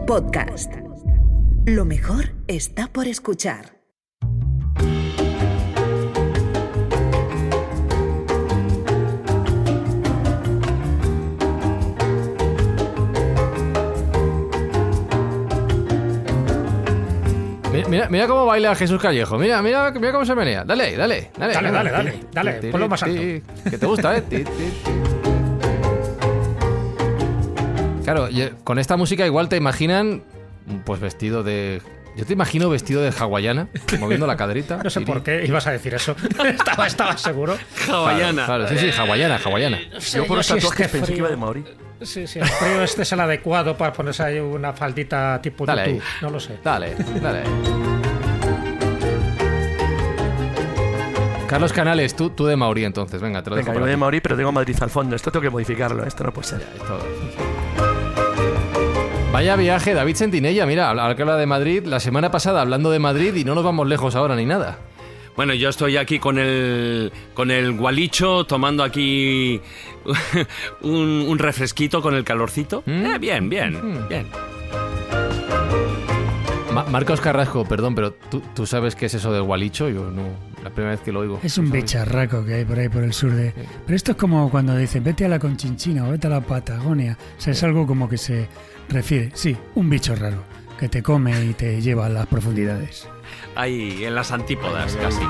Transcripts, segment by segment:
Podcast. Lo mejor está por escuchar. Mira cómo baila Jesús Callejo. Mira cómo se menea. Dale. Dale. Ponlo más alto. Que te gusta, ¿eh? Claro, con esta música igual te imaginan, pues vestido de... Yo te imagino vestido de hawaiana, moviendo la caderita. No sé por qué ibas a decir eso. Estaba seguro. Hawaiana. Claro, sí, hawaiana. No sé, yo por los tatuajes pensé que iba de Maori. Sí, el frío este es el adecuado para ponerse ahí una faldita tipo dale tutú. Ahí. No lo sé. Dale. Carlos Canales, tú de Mauri entonces, venga, te lo dejo. Venga, yo de Mauri, pero tengo Madrid al fondo. Esto tengo que modificarlo, esto no puede ser. Vaya viaje, David Sentinella, mira, ahora que habla de Madrid, la semana pasada hablando de Madrid y no nos vamos lejos ahora ni nada. Bueno, yo estoy aquí con el gualicho, tomando aquí un refresquito con el calorcito. Bien. Marcos Carrasco, perdón, pero ¿tú sabes qué es eso del gualicho? Yo no, la primera vez que lo oigo. Es un bicharraco que hay por ahí por el sur de... Pero esto es como cuando dicen vete a la Conchinchina o vete a la Patagonia. O sea, es algo como que se refiere, sí, un bicho raro que te come y te lleva a las profundidades. Ahí, en las antípodas, casi.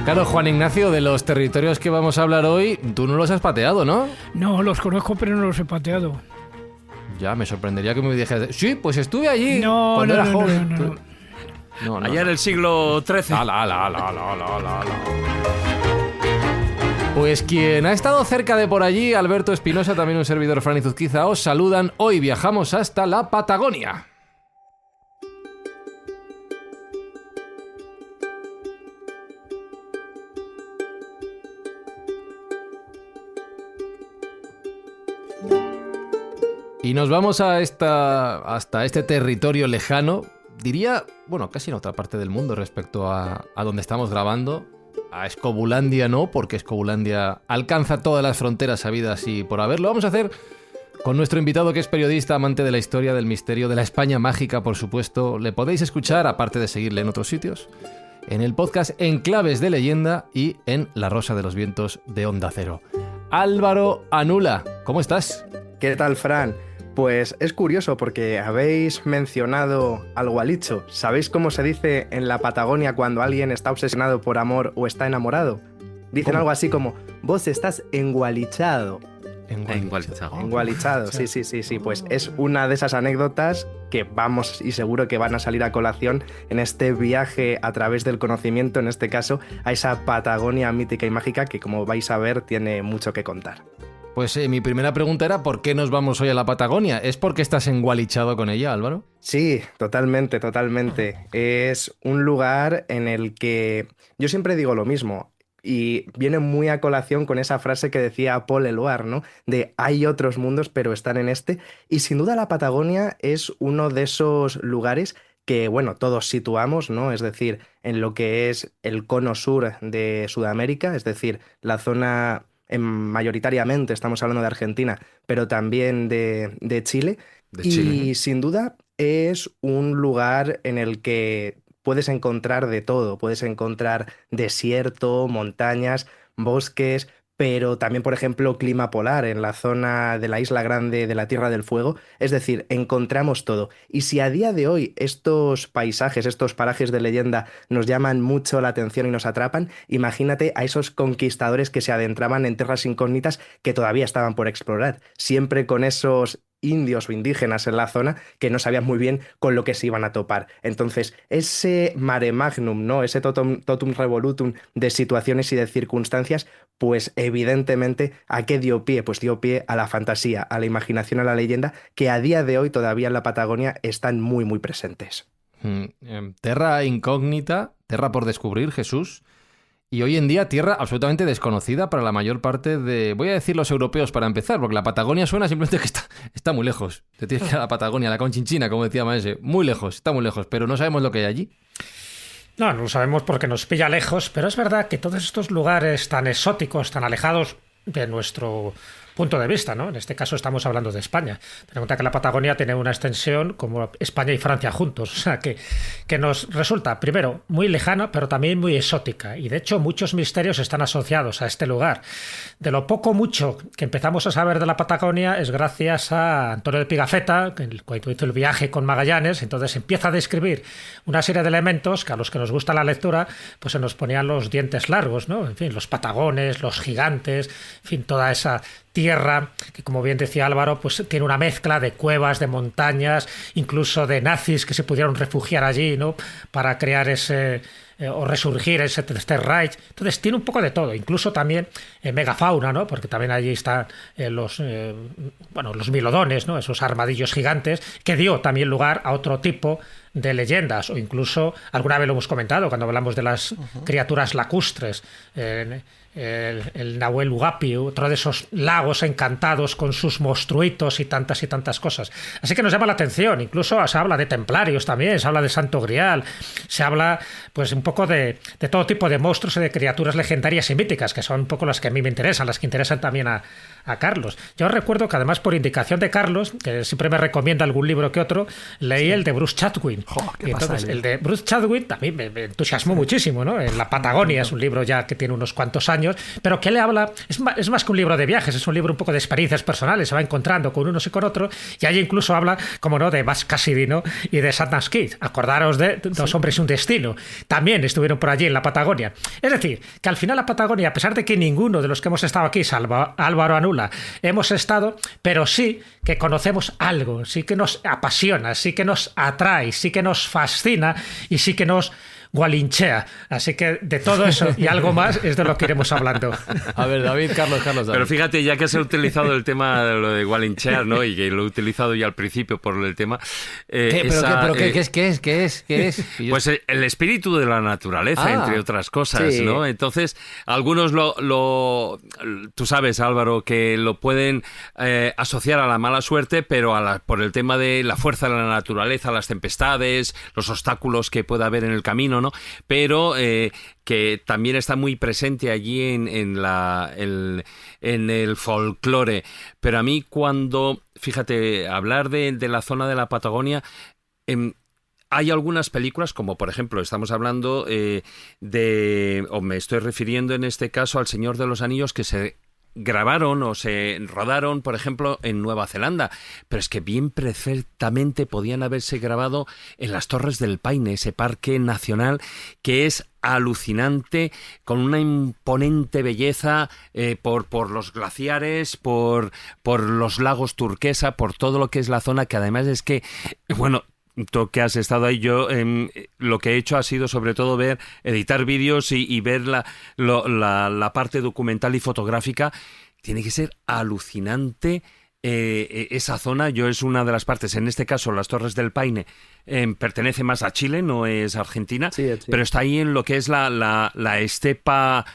Claro, Juan Ignacio, de los territorios que vamos a hablar hoy, tú no los has pateado, ¿no? No, los conozco, pero no los he pateado. Ya, me sorprendería que me dijeras... Sí, pues estuve allí cuando era no, joven. No. Allá en el siglo XIII. Pues quien ha estado cerca de por allí, Alberto Espinosa, también un servidor, Fran Izuzquiza, os saludan. Hoy viajamos hasta la Patagonia. Y nos vamos hasta este territorio lejano, diría, bueno, casi en otra parte del mundo respecto a donde estamos grabando. A Escobulandia no, porque Escobulandia alcanza todas las fronteras habidas y por haber. Lo vamos a hacer con nuestro invitado, que es periodista, amante de la historia, del misterio, de la España mágica, por supuesto. Le podéis escuchar, aparte de seguirle en otros sitios, en el podcast Enclaves de Leyenda y en La Rosa de los Vientos de Onda Cero. Álvaro Anula, ¿cómo estás? ¿Qué tal, Fran? Pues es curioso porque habéis mencionado al gualicho. ¿Sabéis cómo se dice en la Patagonia cuando alguien está obsesionado por amor o está enamorado? Dicen algo así como, vos estás engualichado. Engualichado, sí. Pues es una de esas anécdotas que vamos y seguro que van a salir a colación en este viaje a través del conocimiento, en este caso, a esa Patagonia mítica y mágica que, como vais a ver, tiene mucho que contar. Pues mi primera pregunta era ¿por qué nos vamos hoy a la Patagonia? ¿Es porque estás engualichado con ella, Álvaro? Sí, totalmente. Es un lugar en el que yo siempre digo lo mismo y viene muy a colación con esa frase que decía Paul Eluard, ¿no? De hay otros mundos pero están en este. Y sin duda la Patagonia es uno de esos lugares que, bueno, todos situamos, ¿no? Es decir, en lo que es el cono sur de Sudamérica, es decir, la zona... mayoritariamente estamos hablando de Argentina, pero también de Chile. Y sin duda es un lugar en el que puedes encontrar de todo. Puedes encontrar desierto, montañas, bosques, pero también, por ejemplo, clima polar en la zona de la Isla Grande de la Tierra del Fuego. Es decir, encontramos todo. Y si a día de hoy estos paisajes, estos parajes de leyenda nos llaman mucho la atención y nos atrapan, imagínate a esos conquistadores que se adentraban en tierras incógnitas que todavía estaban por explorar, siempre con esos indios o indígenas en la zona que no sabían muy bien con lo que se iban a topar. Entonces, ese mare magnum, ¿no? Ese totum revolutum de situaciones y de circunstancias, pues evidentemente, ¿a qué dio pie? Pues dio pie a la fantasía, a la imaginación, a la leyenda, que a día de hoy todavía en la Patagonia están muy, muy presentes. Terra incógnita, terra por descubrir, Jesús. Y hoy en día tierra absolutamente desconocida para la mayor parte de, voy a decir los europeos para empezar, porque la Patagonia suena simplemente que está muy lejos. Te tienes que ir a la Patagonia, a la Conchinchina, como decía Maese. Muy lejos, está muy lejos, pero no sabemos lo que hay allí. No lo sabemos porque nos pilla lejos, pero es verdad que todos estos lugares tan exóticos, tan alejados de nuestro punto de vista, ¿no? En este caso estamos hablando de España. Ten en cuenta que la Patagonia tiene una extensión como España y Francia juntos, o sea que nos resulta, primero, muy lejana, pero también muy exótica. Y de hecho muchos misterios están asociados a este lugar. De lo poco mucho que empezamos a saber de la Patagonia es gracias a Antonio de Pigafetta, que cuando hizo el viaje con Magallanes, entonces empieza a describir una serie de elementos que a los que nos gusta la lectura, pues se nos ponían los dientes largos, ¿no? En fin, los patagones, los gigantes, en fin, toda esa tierra que, como bien decía Álvaro, pues tiene una mezcla de cuevas, de montañas, incluso de nazis que se pudieron refugiar allí, ¿no? Para crear ese o resurgir ese Tercer Reich. Entonces tiene un poco de todo, incluso también megafauna, ¿no? Porque también allí están los milodones, ¿no? Esos armadillos gigantes, que dio también lugar a otro tipo de leyendas, o incluso alguna vez lo hemos comentado cuando hablamos de las criaturas lacustres, el Nahuel Huapi, otro de esos lagos encantados con sus monstruitos y tantas cosas. Así que nos llama la atención. Incluso se habla de templarios también, se habla de Santo Grial, se habla pues un poco de todo tipo de monstruos y de criaturas legendarias y míticas, que son un poco las que a mí me interesan, las que interesan también a Carlos. Yo recuerdo que además por indicación de Carlos, que siempre me recomienda algún libro que otro, leí el de Bruce Chatwin. Y entonces el de Bruce Chatwin también me entusiasmó muchísimo, ¿no? En la Patagonia es un libro ya que tiene unos cuantos años, pero que le habla, es más que un libro de viajes, es un libro un poco de experiencias personales, se va encontrando con unos y con otros, y allí incluso habla, como no, de Buzz Cassidy, ¿no? Y de Satnam Kid. Acordaros de Dos hombres y un destino. También estuvieron por allí en la Patagonia. Es decir, que al final la Patagonia, a pesar de que ninguno de los que hemos estado aquí, salvo Álvaro Anula, hemos estado, pero sí que conocemos algo, sí que nos apasiona, sí que nos atrae, sí que nos fascina y sí que nos gualinchea. Así que de todo eso y algo más es de lo que iremos hablando. A ver, David, Carlos. Pero fíjate, ya que has utilizado el tema de lo de gualinchear, ¿no? Y que lo he utilizado ya al principio por el tema. ¿Qué es? Pues el espíritu de la naturaleza, entre otras cosas, sí. ¿no? Entonces, algunos tú sabes, Álvaro, que lo pueden asociar a la mala suerte, pero por el tema de la fuerza de la naturaleza, las tempestades, los obstáculos que pueda haber en el camino, ¿no? Pero que también está muy presente allí en el folclore. Pero a mí fíjate, hablar de la zona de la Patagonia, hay algunas películas, como por ejemplo, estamos hablando o me estoy refiriendo en este caso al Señor de los Anillos, que se grabaron o se rodaron, por ejemplo, en Nueva Zelanda, pero es que bien perfectamente podían haberse grabado en las Torres del Paine, ese parque nacional que es alucinante, con una imponente belleza por los glaciares, por los lagos turquesa, por todo lo que es la zona, que además es que, bueno, tú que has estado ahí, yo lo que he hecho ha sido sobre todo editar vídeos y ver la parte documental y fotográfica. Tiene que ser alucinante esa zona. Es una de las partes, en este caso las Torres del Paine, pertenece más a Chile, no es Argentina, sí. Pero está ahí en lo que es la estepa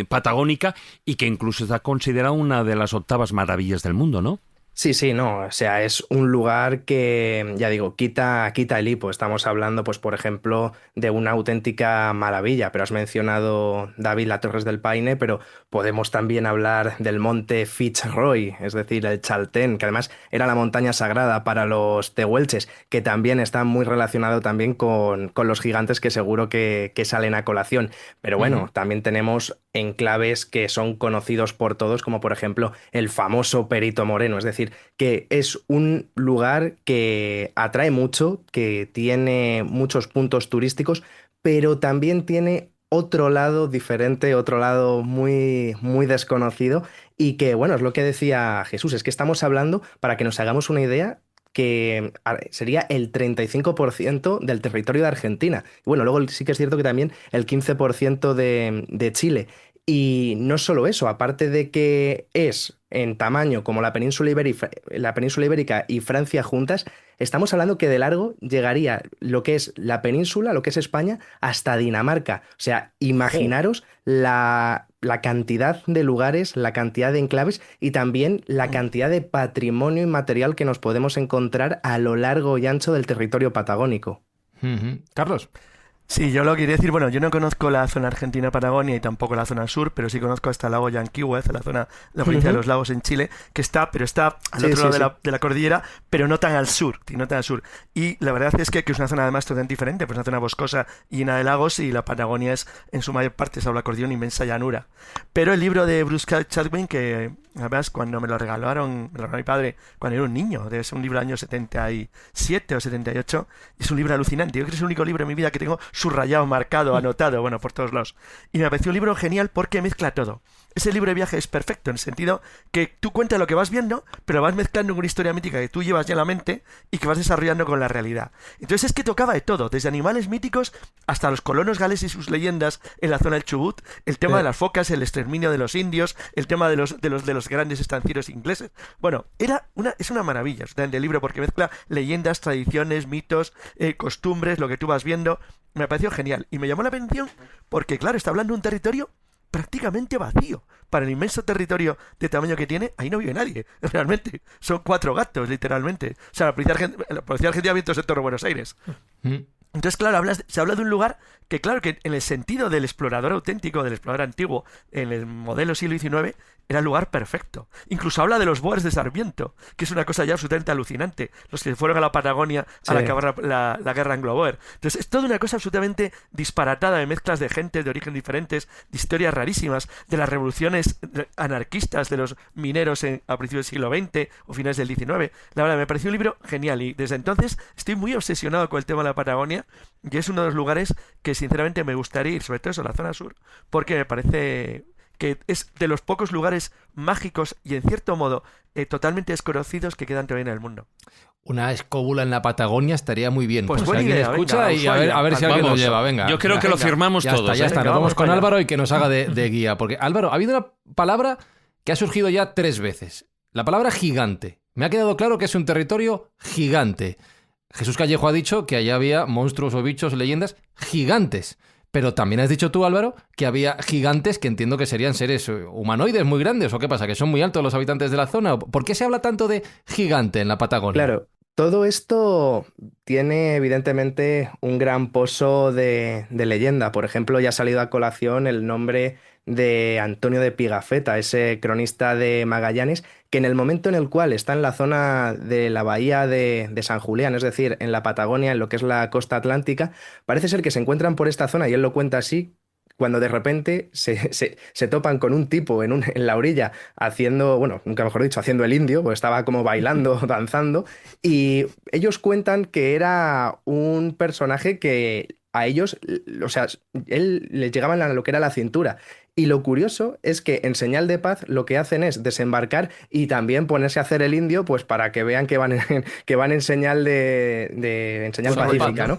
patagónica, y que incluso está considerada una de las 8ª maravillas del mundo, ¿no? Sí, no, o sea, es un lugar que, ya digo, quita el hipo. Estamos hablando, pues, por ejemplo, de una auténtica maravilla, pero has mencionado, David, las Torres del Paine, pero podemos también hablar del monte Fitzroy, es decir, el Chaltén, que además era la montaña sagrada para los tehuelches, que también está muy relacionado también con los gigantes, que seguro que salen a colación. Pero bueno, también tenemos enclaves que son conocidos por todos, como por ejemplo el famoso Perito Moreno, es decir, que es un lugar que atrae mucho, que tiene muchos puntos turísticos, pero también tiene otro lado diferente, otro lado muy, muy desconocido, y que, bueno, es lo que decía Jesús, es que estamos hablando, para que nos hagamos una idea, que sería el 35% del territorio de Argentina. Y bueno, luego sí que es cierto que también el 15% de Chile. Y no solo eso, aparte de que es en tamaño como la península ibérica y Francia juntas, estamos hablando que de largo llegaría lo que es la península, lo que es España, hasta Dinamarca. O sea, imaginaros la cantidad de lugares, la cantidad de enclaves y también la cantidad de patrimonio inmaterial que nos podemos encontrar a lo largo y ancho del territorio patagónico. Carlos. Sí, yo lo quería decir, bueno, yo no conozco la zona argentina Patagonia y tampoco la zona sur, pero sí conozco hasta el lago Yanquihue, la zona, la provincia de los lagos en Chile, que está, pero está al Sí, otro sí, lado sí. de la cordillera, pero no tan al sur, no tan al sur. Y la verdad es que es una zona además totalmente diferente, pues una zona boscosa y llena de lagos, y la Patagonia es en su mayor parte, es habla cordillera, una inmensa llanura. Pero el libro de Bruce Chatwin, que además cuando me lo regalaron mi padre cuando era un niño, debe ser un libro del año 77 o 78, es un libro alucinante. Yo creo que es el único libro en mi vida que tengo subrayado, marcado, anotado, bueno, por todos lados. Y me pareció un libro genial porque mezcla todo. Ese libro de viaje es perfecto en el sentido que tú cuentas lo que vas viendo, pero lo vas mezclando con una historia mítica que tú llevas ya en la mente y que vas desarrollando con la realidad. Entonces es que tocaba de todo, desde animales míticos hasta los colonos gales y sus leyendas en la zona del Chubut, el tema de las focas, el exterminio de los indios, el tema de los grandes estancieros ingleses. Bueno, es una maravilla el libro porque mezcla leyendas, tradiciones, mitos, costumbres, lo que tú vas viendo. Me pareció genial y me llamó la atención porque, claro, está hablando de un territorio prácticamente vacío. Para el inmenso territorio de tamaño que tiene, ahí no vive nadie, realmente. Son 4 gatos, literalmente. O sea, la policía argentina ha abierto el sector de Buenos Aires. Entonces, claro, se habla de un lugar que, claro, que en el sentido del explorador auténtico, del explorador antiguo, en el modelo siglo XIX, era el lugar perfecto. Incluso habla de los Boers de Sarmiento, que es una cosa ya absolutamente alucinante. Los que fueron a la Patagonia al acabar la guerra anglo-boer. Entonces, es toda una cosa absolutamente disparatada de mezclas de gente de origen diferentes, de historias rarísimas, de las revoluciones anarquistas de los mineros a principios del siglo XX o finales del XIX. La verdad, me pareció un libro genial y desde entonces estoy muy obsesionado con el tema de la Patagonia y es uno de los lugares que sinceramente me gustaría ir, sobre todo eso, la zona sur, porque me parece que es de los pocos lugares mágicos y en cierto modo totalmente desconocidos que quedan todavía en el mundo. Una escóbula en la Patagonia estaría muy bien. Pues si buena alguien idea, escucha venga, y a ver si alguien Vamos, lo lleva. Venga. yo creo que lo firmamos Ya todos. está, ya está. Venga, Nos vamos vamos con para allá. Álvaro y que nos haga de guía. Porque, Álvaro, ha habido una palabra que ha surgido ya 3 veces. La palabra gigante. Me ha quedado claro que es un territorio gigante. Jesús Callejo ha dicho que allá había monstruos o bichos, leyendas gigantes. Pero también has dicho tú, Álvaro, que había gigantes que entiendo que serían seres humanoides muy grandes. ¿O qué pasa? ¿Que son muy altos los habitantes de la zona? ¿Por qué se habla tanto de gigante en la Patagonia? Claro, todo esto tiene evidentemente un gran pozo de leyenda. Por ejemplo, ya ha salido a colación el nombre de Antonio de Pigafetta, ese cronista de Magallanes, que en el momento en el cual está en la zona de la bahía de San Julián, es decir, en la Patagonia, en lo que es la costa atlántica, parece ser que se encuentran por esta zona, y él lo cuenta así, cuando de repente se topan con un tipo en la orilla haciendo, bueno, nunca mejor dicho, haciendo el indio, pues estaba como bailando, danzando, y ellos cuentan que era un personaje que a ellos, o sea, él les llegaba a lo que era la cintura. Y lo curioso es que en señal de paz lo que hacen es desembarcar y también ponerse a hacer el indio, pues para que vean que van en señal en señal Bueno, pacífica, ¿no?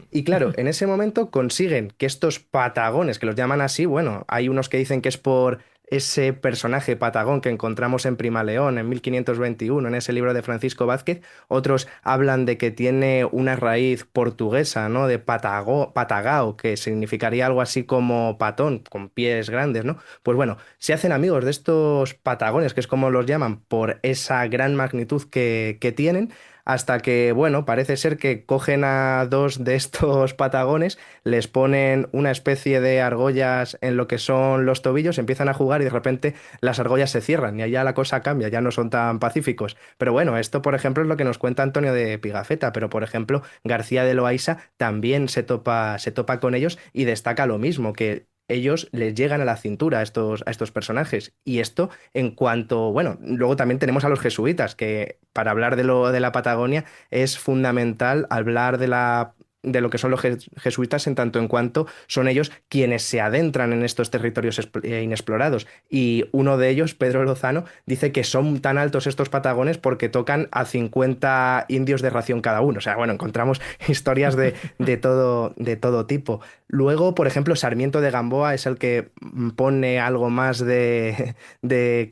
Y claro, en ese momento consiguen que estos patagones, que los llaman así, bueno, hay unos que dicen que es por ese personaje patagón que encontramos en Primaleón en 1521, en ese libro de Francisco Vázquez. Otros hablan de que tiene una raíz portuguesa, ¿no? De patagao, que significaría algo así como patón, con pies grandes, ¿no? Pues bueno, se hacen amigos de estos patagones, que es como los llaman, por esa gran magnitud que tienen, hasta que, bueno, parece ser que cogen a 2 de estos patagones, les ponen una especie de argollas en lo que son los tobillos, empiezan a jugar y de repente las argollas se cierran y allá la cosa cambia, ya no son tan pacíficos. Pero bueno, esto, por ejemplo, es lo que nos cuenta Antonio de Pigafetta, pero por ejemplo, García de Loaysa también se topa con ellos y destaca lo mismo, que ellos les llegan a la cintura a estos personajes. Y esto en cuanto, bueno, luego también tenemos a los jesuitas, que para hablar de la Patagonia es fundamental hablar de lo que son los jesuitas en tanto en cuanto son ellos quienes se adentran en estos territorios inexplorados. Y uno de ellos, Pedro Lozano, dice que son tan altos estos patagones porque tocan a 50 indios de ración cada uno. O sea, bueno, encontramos historias de todo tipo. Luego, por ejemplo, Sarmiento de Gamboa es el que pone algo más de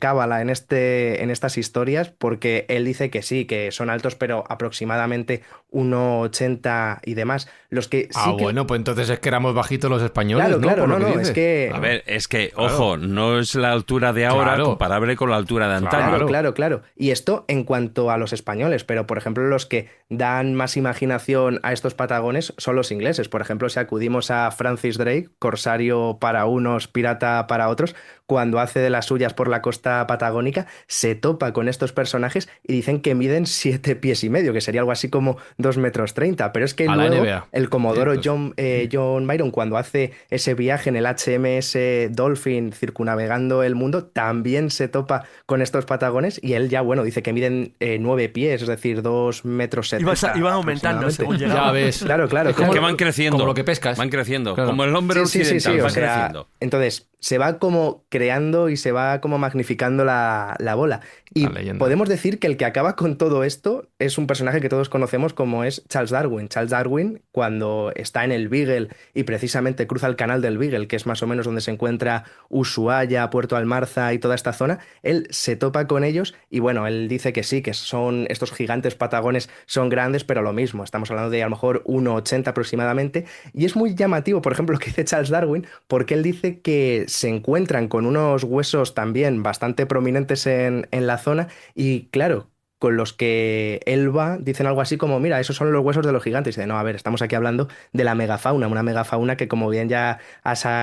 cábala en estas historias, porque él dice que sí, que son altos, pero aproximadamente 1,80 y demás. Los que sí que... Bueno, pues entonces es que éramos bajitos los españoles, Claro, ¿no? claro, Por lo no, que no, dices. es que... A ver, es que, Claro. ojo, no es la altura de ahora Claro. comparable con la altura de antaño. Claro. Y esto en cuanto a los españoles, pero por ejemplo los que dan más imaginación a estos patagones son los ingleses. Por ejemplo, si acudimos a Francis Drake, corsario para unos, pirata para otros, cuando hace de las suyas por la costa patagónica, se topa con estos personajes y dicen que miden 7 pies y medio, que sería algo así como 2,30 metros. Pero es que A la luego NBA. el comodoro Cierto. John Byron, cuando hace ese viaje en el HMS Dolphin circunnavegando el mundo, también se topa con estos patagones y él ya, bueno, dice que miden 9 pies, es decir, 2,70 metros. Iban aumentando según aproximadamente. llegaban. Ya ves. Claro. Es como Que van creciendo. Como lo que pescas. Van creciendo. Claro. Como el hombre Sí, occidental, o van sea, creciendo. entonces, se va como creando y se va como magnificando la bola. Y La leyenda. podemos decir que el que acaba con todo esto es un personaje que todos conocemos como es Charles Darwin. Charles Darwin, cuando está en el Beagle y precisamente cruza el canal del Beagle, que es más o menos donde se encuentra Ushuaia, Puerto Almarza y toda esta zona, él se topa con ellos y bueno, él dice que sí, que son estos gigantes patagones son grandes, pero lo mismo, estamos hablando de a lo mejor 1,80 aproximadamente. Y es muy llamativo, por ejemplo, lo que dice Charles Darwin, porque él dice que se encuentran con unos huesos también bastante prominentes en la zona y claro, con los que él va, dicen algo así como, mira, esos son los huesos de los gigantes. Y dice, no, a ver, estamos aquí hablando de la megafauna, una megafauna que como bien ya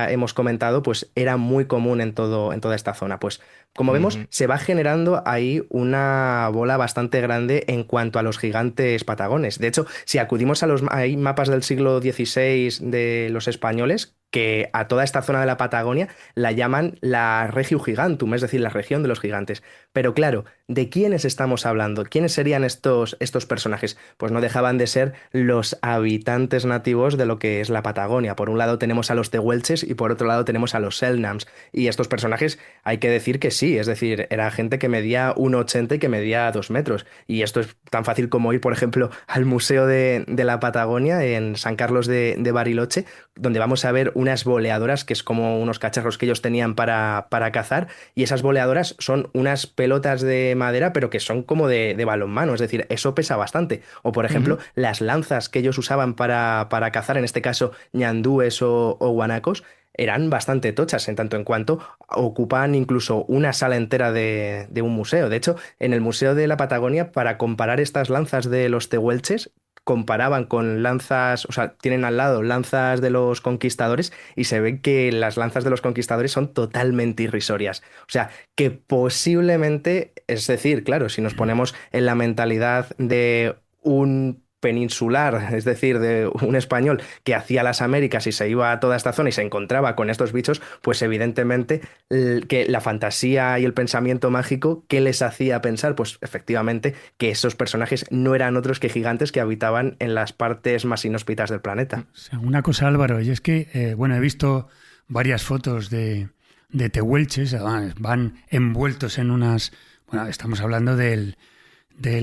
hemos comentado, pues era muy común en toda esta zona. Pues como vemos, se va generando ahí una bola bastante grande en cuanto a los gigantes patagones. De hecho, si acudimos a hay mapas del siglo XVI de los españoles, que a toda esta zona de la Patagonia la llaman la Regio Gigantum, es decir, la región de los gigantes. Pero claro, ¿de quiénes estamos hablando? ¿Quiénes serían estos personajes? Pues no dejaban de ser los habitantes nativos de lo que es la Patagonia. Por un lado tenemos a los tehuelches y por otro lado tenemos a los selknams. Y estos personajes hay que decir que sí, es decir, era gente que medía 1,80 y que medía 2 metros. Y esto es tan fácil como ir, por ejemplo, al Museo de la Patagonia en San Carlos de Bariloche, donde vamos a ver unas boleadoras, que es como unos cacharros que ellos tenían para cazar, y esas boleadoras son unas pelotas de madera, pero que son como de balonmano, es decir, eso pesa bastante. O, por ejemplo, las lanzas que ellos usaban para cazar, en este caso ñandúes o guanacos, eran bastante tochas, en tanto en cuanto ocupan incluso una sala entera de un museo. De hecho, en el Museo de la Patagonia, para comparar estas lanzas de los tehuelches, comparaban con lanzas, o sea, tienen al lado lanzas de los conquistadores y se ve que las lanzas de los conquistadores son totalmente irrisorias. O sea, que posiblemente, es decir, claro, si nos ponemos en la mentalidad de un peninsular, es decir, de un español que hacía las Américas y se iba a toda esta zona y se encontraba con estos bichos, pues evidentemente que la fantasía y el pensamiento mágico, ¿qué les hacía pensar? Pues efectivamente que esos personajes no eran otros que gigantes que habitaban en las partes más inhóspitas del planeta. O sea, una cosa, Álvaro, y es que, bueno, he visto varias fotos de tehuelches, van envueltos en unas, bueno, estamos hablando del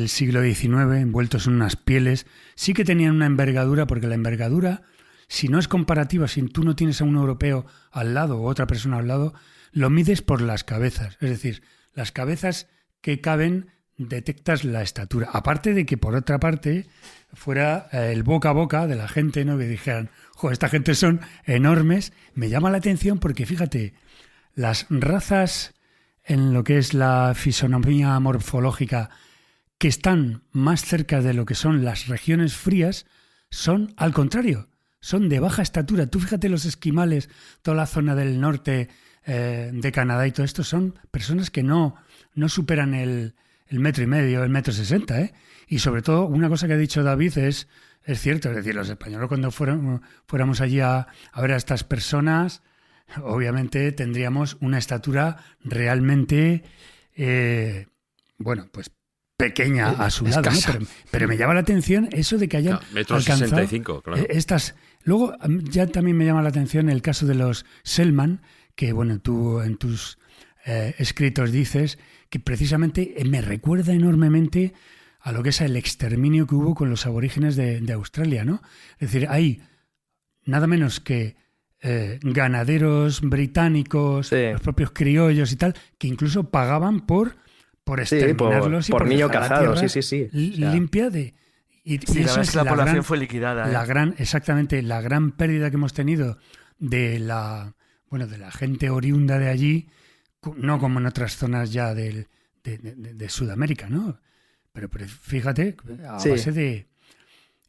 siglo XIX, envueltos en unas pieles. Sí que tenían una envergadura, porque la envergadura, si no es comparativa, si tú no tienes a un europeo al lado o otra persona al lado, lo mides por las cabezas. Es decir, las cabezas que caben, detectas la estatura. Aparte de que, por otra parte, fuera el boca a boca de la gente, ¿no? Que dijeran, jo, esta gente son enormes. Me llama la atención porque, fíjate, las razas en lo que es la fisonomía morfológica que están más cerca de lo que son las regiones frías, son al contrario, son de baja estatura. Tú fíjate los esquimales, toda la zona del norte de Canadá y todo esto, son personas que no superan el 1,5 metros, el 1,60 m, ¿eh? Y sobre todo, una cosa que ha dicho David es cierto, es decir, los españoles cuando fuéramos allí a ver a estas personas, obviamente tendríamos una estatura realmente, bueno, pues pequeña a su lado, ¿no? Pero me llama la atención eso de que hayan alcanzado 1,65 m, claro. Estas. Luego ya también me llama la atención el caso de los Selknam, que bueno, tú en tus escritos dices que precisamente me recuerda enormemente a lo que es el exterminio que hubo con los aborígenes de Australia, ¿no? Es decir, hay nada menos que ganaderos británicos, sí, los propios criollos y tal, que incluso pagaban por exterminarlos, sí, por niño cazado, sí. Limpia de... Y Sí, la eso verdad es que la población fue liquidada. exactamente, la gran pérdida que hemos tenido de la gente oriunda de allí, no como en otras zonas ya de Sudamérica, ¿no? Pero fíjate, a base de,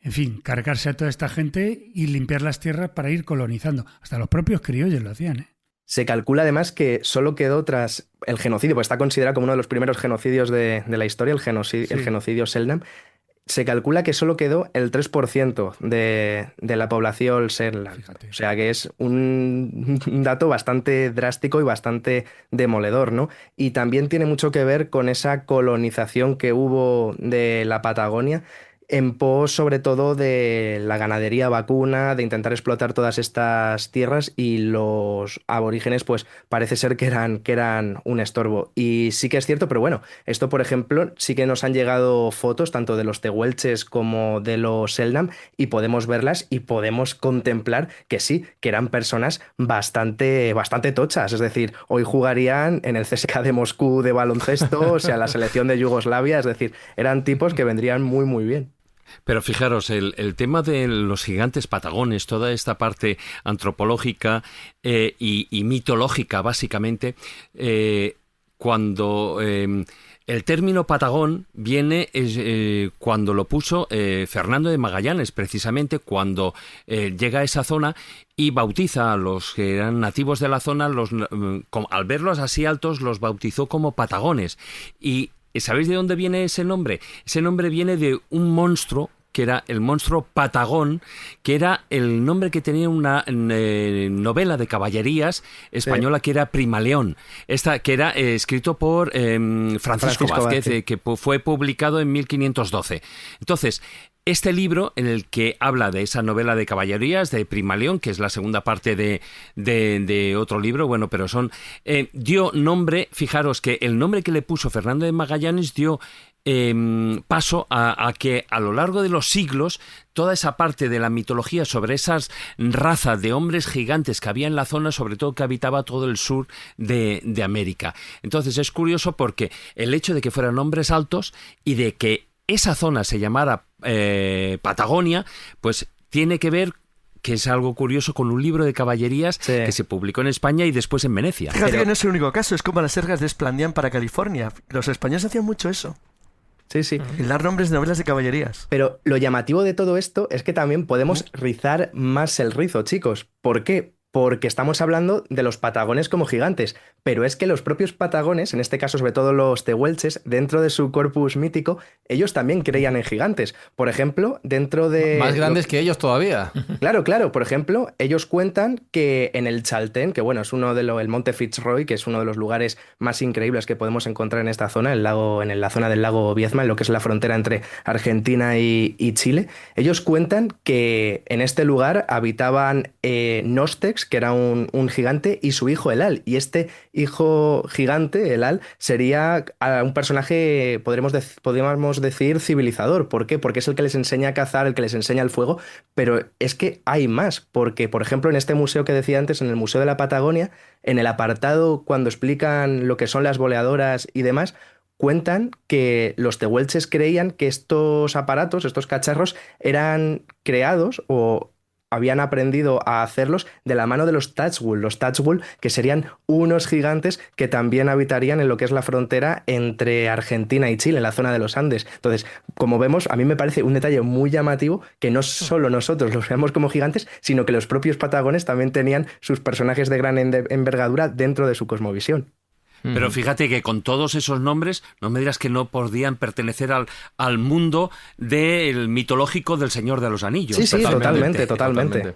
en fin, cargarse a toda esta gente y limpiar las tierras para ir colonizando. Hasta los propios criollos lo hacían, ¿eh? Se calcula además que solo quedó tras el genocidio, pues está considerado como uno de los primeros genocidios de la historia, el genocidio Selknam. Se calcula que solo quedó el 3% de la población Selknam. Fíjate. O sea que es un dato bastante drástico y bastante demoledor, ¿no? Y también tiene mucho que ver con esa colonización que hubo de la Patagonia en pos sobre todo de la ganadería vacuna, de intentar explotar todas estas tierras, y los aborígenes pues parece ser que eran un estorbo. Y sí que es cierto, pero bueno, esto por ejemplo sí que nos han llegado fotos tanto de los tehuelches como de los Selknam y podemos verlas y podemos contemplar que sí, que eran personas bastante tochas, es decir, hoy jugarían en el CSKA de Moscú de baloncesto, o sea, la selección de Yugoslavia, es decir, eran tipos que vendrían muy muy bien. Pero fijaros, el tema de los gigantes patagones, toda esta parte antropológica y mitológica, básicamente, cuando el término Patagón viene cuando lo puso Fernando de Magallanes, precisamente cuando llega a esa zona y bautiza a los que eran nativos de la zona, al verlos así altos, los bautizó como patagones. Y ¿sabéis de dónde viene ese nombre? Ese nombre viene de un monstruo, que era el monstruo Patagón, que era el nombre que tenía una novela de caballerías española, que era Primaleón, que era escrito por Francisco Vázquez, que fue publicado en 1512. Entonces, este libro, en el que habla de esa novela de caballerías de Primaleón, que es la segunda parte de otro libro, bueno, pero dio nombre, fijaros que el nombre que le puso Fernando de Magallanes dio paso a que a lo largo de los siglos toda esa parte de la mitología sobre esas razas de hombres gigantes que había en la zona, sobre todo que habitaba todo el sur de América. Entonces es curioso porque el hecho de que fueran hombres altos y de que esa zona se llamara Patagonia, pues tiene que ver, que es algo curioso, con un libro de caballerías que se publicó en España y después en Venecia. Fíjate que no es el único caso, es como las sergas de Esplandián para California. Los españoles hacían mucho eso. Sí, sí. El dar nombres de novelas de caballerías. Pero lo llamativo de todo esto es que también podemos rizar más el rizo, chicos. ¿Por qué? Porque estamos hablando de los patagones como gigantes, pero es que los propios patagones, en este caso sobre todo los tehuelches, dentro de su corpus mítico, ellos también creían en gigantes. Por ejemplo, dentro de... Más grandes que ellos todavía. Claro, claro. Por ejemplo, ellos cuentan que en el Chaltén, que bueno, es el Monte Fitzroy, que es uno de los lugares más increíbles que podemos encontrar en esta zona, en la zona del lago Viedma, en lo que es la frontera entre Argentina y Chile, ellos cuentan que en este lugar habitaban Nostex, que era un gigante, y su hijo Elal. Y este hijo gigante, Elal, sería un personaje, podríamos decir, civilizador. ¿Por qué? Porque es el que les enseña a cazar, el que les enseña el fuego. Pero es que hay más, porque, por ejemplo, en este museo que decía antes, en el Museo de la Patagonia, en el apartado cuando explican lo que son las boleadoras y demás, cuentan que los tehuelches creían que estos aparatos, estos cacharros, eran creados o habían aprendido a hacerlos de la mano de los Tazgul. Los Tazgul, que serían unos gigantes que también habitarían en lo que es la frontera entre Argentina y Chile, en la zona de los Andes. Entonces, como vemos, a mí me parece un detalle muy llamativo que no solo nosotros los veamos como gigantes, sino que los propios patagones también tenían sus personajes de gran envergadura dentro de su cosmovisión. Pero fíjate que con todos esos nombres, no me dirás que no podían pertenecer al mundo del mitológico del Señor de los Anillos. Sí, totalmente.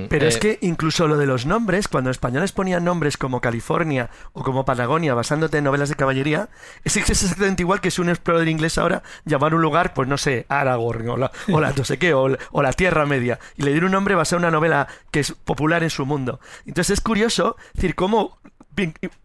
Pero es que incluso lo de los nombres, cuando los españoles ponían nombres como California o como Patagonia basándote en novelas de caballería, es exactamente igual que si un explorador inglés ahora llamara un lugar, pues no sé, Aragorn o la no sé qué, o la Tierra Media, y le diera un nombre basado en una novela que es popular en su mundo. Entonces es curioso decir cómo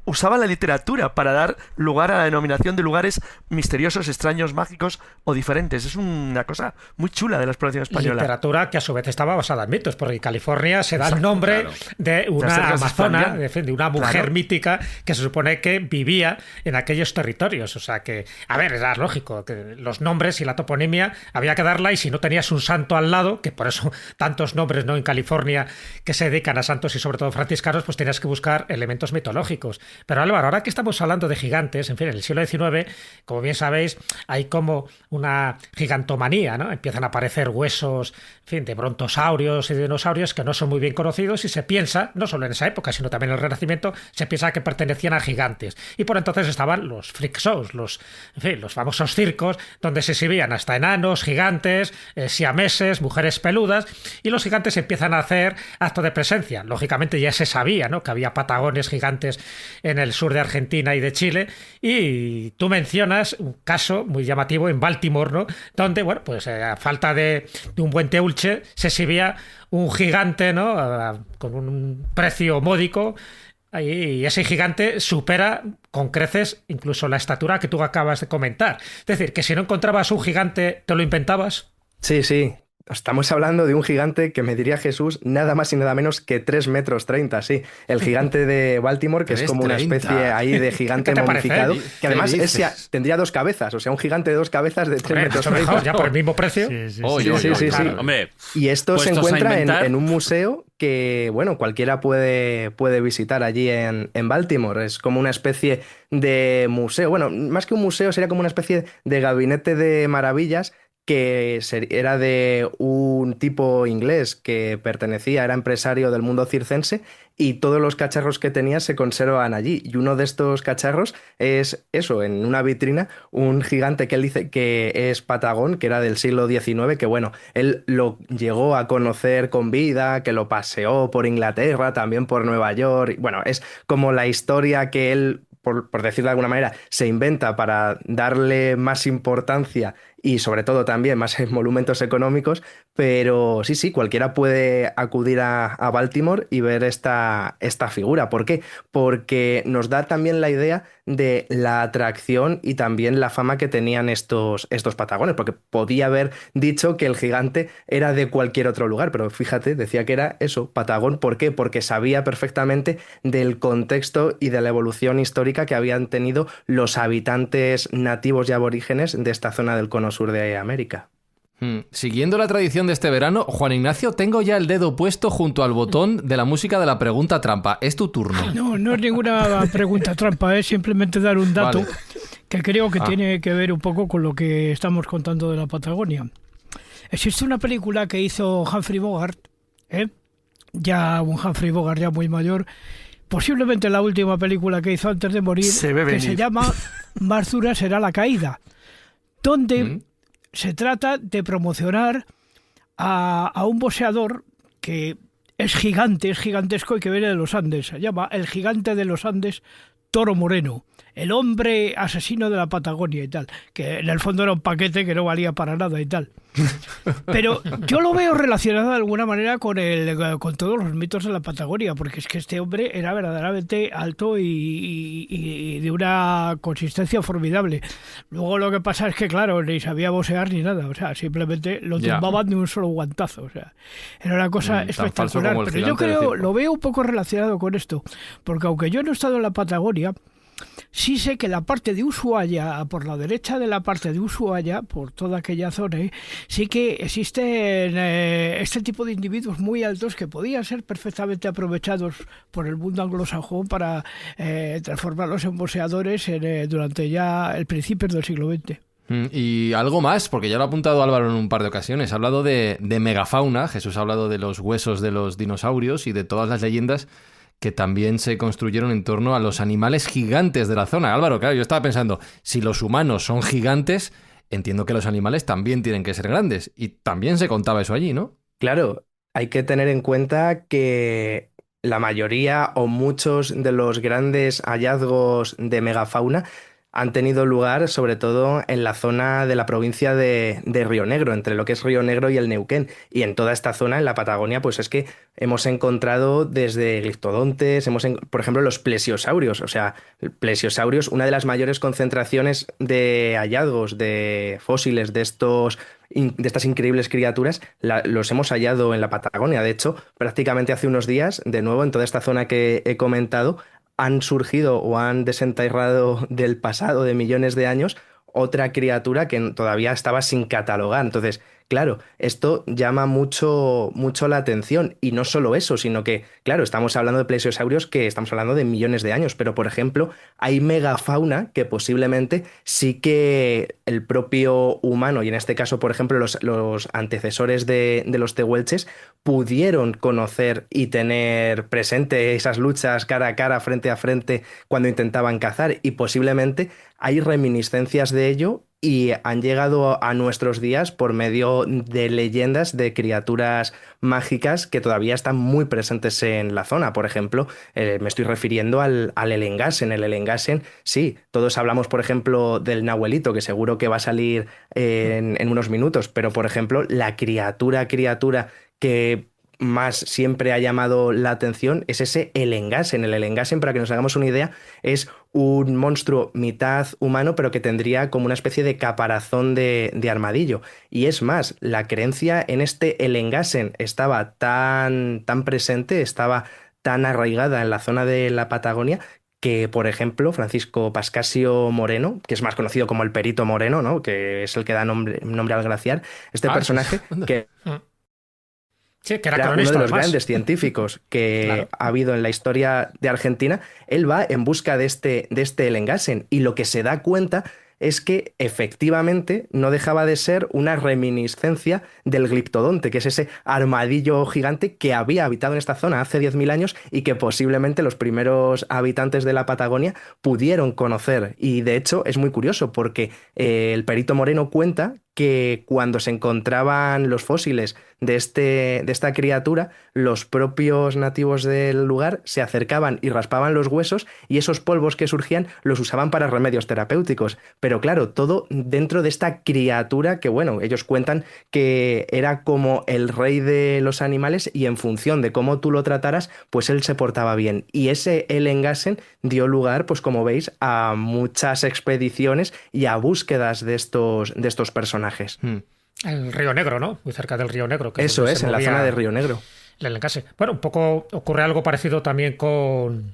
usaban la literatura para dar lugar a la denominación de lugares misteriosos, extraños, mágicos o diferentes. Es una cosa muy chula de la exploración española. Literatura que a su vez estaba basada en mitos, porque en California se da el nombre de una amazona, de una mujer mítica que se supone que vivía en aquellos territorios. O sea que, a ver, era lógico que los nombres y la toponimia había que darla, y si no tenías un santo al lado, que por eso tantos nombres, ¿no?, en California que se dedican a santos y sobre todo franciscanos, pues tenías que buscar elementos mitológicos. Pero Álvaro, ahora que estamos hablando de gigantes, en fin, en el siglo XIX, como bien sabéis, hay como una gigantomanía, ¿no? Empiezan a aparecer huesos, en fin, de brontosaurios y dinosaurios que no son muy bien conocidos, y se piensa, no solo en esa época, sino también en el Renacimiento, se piensa que pertenecían a gigantes. Y por entonces estaban los freak shows, en fin, los famosos circos, donde se exhibían hasta enanos, gigantes, siameses, mujeres peludas, y los gigantes empiezan a hacer acto de presencia. Lógicamente ya se sabía, ¿no?, que había patagones gigantes en el sur de Argentina y de Chile, y tú mencionas un caso muy llamativo en Baltimore, ¿no?, donde, bueno, pues a falta de un buen teulche se exhibía un gigante, ¿no?, con un precio módico, y ese gigante supera con creces incluso la estatura que tú acabas de comentar. Es decir, que si no encontrabas un gigante, ¿te lo inventabas? Sí, sí. Estamos hablando de un gigante que me diría Jesús nada más y nada menos que 3,30 metros, sí. El gigante de Baltimore, que es como una especie ahí de gigante momificado, que además tendría 2 cabezas, o sea, un gigante de 2 cabezas de 3,30 metros. Mejor, ya por el mismo precio. Sí. Hombre, y esto se encuentra en un museo que, bueno, cualquiera puede visitar allí en Baltimore. Es como una especie de museo. Bueno, más que un museo, sería como una especie de gabinete de maravillas, que era de un tipo inglés que era empresario del mundo circense, y todos los cacharros que tenía se conservan allí. Y uno de estos cacharros es eso, en una vitrina, un gigante que él dice que es Patagón, que era del siglo XIX, que bueno, él lo llegó a conocer con vida, que lo paseó por Inglaterra, también por Nueva York. Y bueno, es como la historia que él, por decirlo de alguna manera, se inventa para darle más importancia y sobre todo también más monumentos económicos, pero sí, cualquiera puede acudir a Baltimore y ver esta figura. ¿Por qué? Porque nos da también la idea de la atracción y también la fama que tenían estos patagones, porque podía haber dicho que el gigante era de cualquier otro lugar, pero fíjate, decía que era eso, Patagón. ¿Por qué? Porque sabía perfectamente del contexto y de la evolución histórica que habían tenido los habitantes nativos y aborígenes de esta zona del cono sur de América. Siguiendo la tradición de este verano, Juan Ignacio, tengo ya el dedo puesto junto al botón de la música de la pregunta trampa. Es tu turno. No es ninguna pregunta trampa, es simplemente dar un dato que creo que tiene que ver un poco con lo que estamos contando de la Patagonia. Existe una película que hizo Humphrey Bogart, ya un Humphrey Bogart ya muy mayor, posiblemente la última película que hizo antes de morir, que se llama Más dura será la caída, donde se trata de promocionar a un boxeador que es gigantesco y que viene de los Andes. Se llama el gigante de los Andes, Toro Moreno, el hombre asesino de la Patagonia y tal, que en el fondo era un paquete que no valía para nada y tal. Pero yo lo veo relacionado de alguna manera con todos los mitos de la Patagonia, porque es que este hombre era verdaderamente alto y de una consistencia formidable. Luego lo que pasa es que, claro, ni sabía boxear ni nada, o sea, simplemente lo tumbaban de un solo guantazo, o sea, era una cosa espectacular. Pero yo creo, lo veo un poco relacionado con esto, porque aunque yo no he estado en la Patagonia, sí sé que la parte de Ushuaia, por la derecha de la parte de Ushuaia, por toda aquella zona, sí que existen este tipo de individuos muy altos que podían ser perfectamente aprovechados por el mundo anglosajón para transformarlos en boxeadores durante ya el principio del siglo XX. Y algo más, porque ya lo ha apuntado Álvaro en un par de ocasiones. Ha hablado de megafauna. Jesús ha hablado de los huesos de los dinosaurios y de todas las leyendas que también se construyeron en torno a los animales gigantes de la zona. Álvaro, claro, yo estaba pensando, si los humanos son gigantes, entiendo que los animales también tienen que ser grandes. Y también se contaba eso allí, ¿no? Claro, hay que tener en cuenta que la mayoría o muchos de los grandes hallazgos de megafauna han tenido lugar sobre todo en la zona de la provincia de Río Negro, entre lo que es Río Negro y el Neuquén. Y en toda esta zona, en la Patagonia, pues es que hemos encontrado desde gliptodontes, por ejemplo, los plesiosaurios. O sea, plesiosaurios, una de las mayores concentraciones de hallazgos de fósiles de estas increíbles criaturas, los hemos hallado en la Patagonia. De hecho, prácticamente hace unos días, de nuevo, en toda esta zona que he comentado, han surgido o han desenterrado del pasado de millones de años otra criatura que todavía estaba sin catalogar. Entonces, claro, esto llama mucho, mucho la atención. Y no solo eso, sino que, claro, estamos hablando de plesiosaurios que estamos hablando de millones de años, pero, por ejemplo, hay megafauna que posiblemente sí que el propio humano, y en este caso, por ejemplo, los antecesores de los tehuelches, pudieron conocer y tener presente esas luchas cara a cara, frente a frente, cuando intentaban cazar, y posiblemente hay reminiscencias de ello y han llegado a nuestros días por medio de leyendas de criaturas mágicas que todavía están muy presentes en la zona. Por ejemplo, me estoy refiriendo al Elengasen. El Elengasen, sí, todos hablamos, por ejemplo, del Nahuelito, que seguro que va a salir en unos minutos, pero, por ejemplo, la criatura que más siempre ha llamado la atención es ese Elengasen. El Elengasen, para que nos hagamos una idea, es un monstruo mitad humano, pero que tendría como una especie de caparazón de armadillo. Y es más, la creencia en este Elengasen estaba tan presente, estaba tan arraigada en la zona de la Patagonia, que, por ejemplo, Francisco Pascasio Moreno, que es más conocido como el Perito Moreno, ¿no?, que es el que da nombre al glaciar, este personaje que... Sí, que era uno de los grandes científicos que ha habido en la historia de Argentina. Él va en busca de este Elengasen, y lo que se da cuenta es que efectivamente no dejaba de ser una reminiscencia del gliptodonte, que es ese armadillo gigante que había habitado en esta zona hace 10.000 años y que posiblemente los primeros habitantes de la Patagonia pudieron conocer. Y de hecho es muy curioso porque el Perito Moreno cuenta que cuando se encontraban los fósiles de esta criatura, los propios nativos del lugar se acercaban y raspaban los huesos, y esos polvos que surgían los usaban para remedios terapéuticos. Pero claro, todo dentro de esta criatura que, bueno, ellos cuentan que era como el rey de los animales, y en función de cómo tú lo trataras, pues él se portaba bien. Y ese Elengasen dio lugar, pues como veis, a muchas expediciones y a búsquedas de estos personajes. El Río Negro, ¿no? Muy cerca del Río Negro. Eso es, en la zona de Río Negro. El Elengasen. Bueno, un poco ocurre algo parecido también con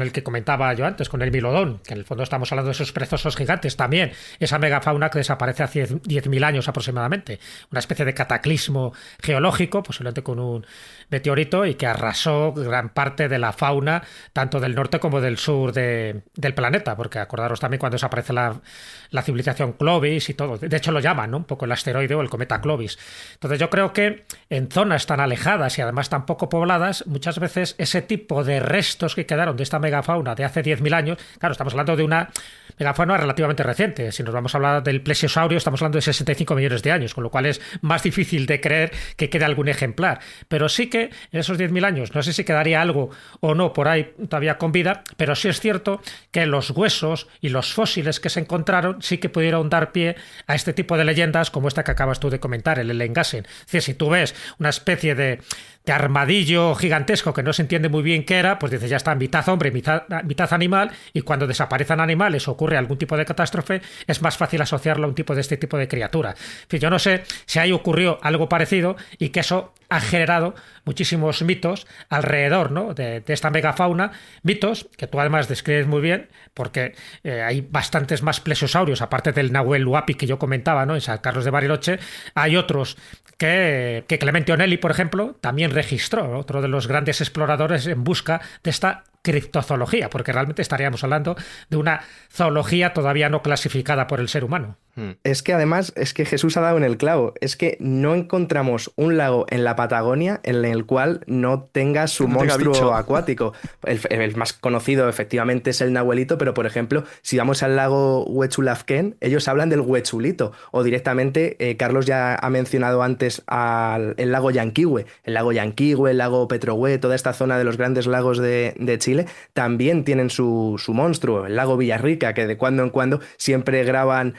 el que comentaba yo antes, con el Milodón, que en el fondo estamos hablando de esos perezosos gigantes también, esa megafauna que desaparece hace 10.000 años aproximadamente, una especie de cataclismo geológico, posiblemente con un meteorito, y que arrasó gran parte de la fauna, tanto del norte como del sur del planeta, porque acordaros también cuando desaparece la civilización Clovis y todo, de hecho lo llaman, ¿no?, un poco el asteroide o el cometa Clovis. Entonces yo creo que en zonas tan alejadas y además tan poco pobladas, muchas veces ese tipo de restos que quedaron de esta megafauna de hace 10.000 años, claro, estamos hablando de una megafauna relativamente reciente. Si nos vamos a hablar del plesiosaurio, estamos hablando de 65 millones de años, con lo cual es más difícil de creer que quede algún ejemplar. Pero sí que en esos 10.000 años, no sé si quedaría algo o no por ahí todavía con vida, pero sí es cierto que los huesos y los fósiles que se encontraron sí que pudieron dar pie a este tipo de leyendas como esta que acabas tú de comentar, el Elengasen. Es decir, si tú ves una especie de armadillo gigantesco que no se entiende muy bien qué era, pues dices, ya está, mitad hombre, mitad animal, y cuando desaparecen animales o ocurre algún tipo de catástrofe, es más fácil asociarlo a un tipo de este tipo de criatura. En fin, yo no sé si ahí ocurrió algo parecido y que eso ha generado muchísimos mitos alrededor, ¿no?, de esta megafauna, mitos que tú además describes muy bien, porque hay bastantes más plesiosaurios, aparte del Nahuel Huapi que yo comentaba, ¿no?, en San Carlos de Bariloche. Hay otros que Clemente Onelli, por ejemplo, también registró, ¿no?, otro de los grandes exploradores en busca de esta criptozoología, porque realmente estaríamos hablando de una zoología todavía no clasificada por el ser humano. Es que además, es que Jesús ha dado en el clavo. Es que no encontramos un lago en la Patagonia en el cual no tenga su No tenga monstruo bicho. acuático. El más conocido efectivamente es el Nahuelito, pero por ejemplo, si vamos al lago Huechulafquén, ellos hablan del Huechulito. O directamente, Carlos ya ha mencionado antes el lago Yanquihue. El lago Yanquihue, el lago Petrohue, toda esta zona de los grandes lagos de Chile, también tienen su monstruo. El lago Villarrica, que de cuando en cuando siempre graban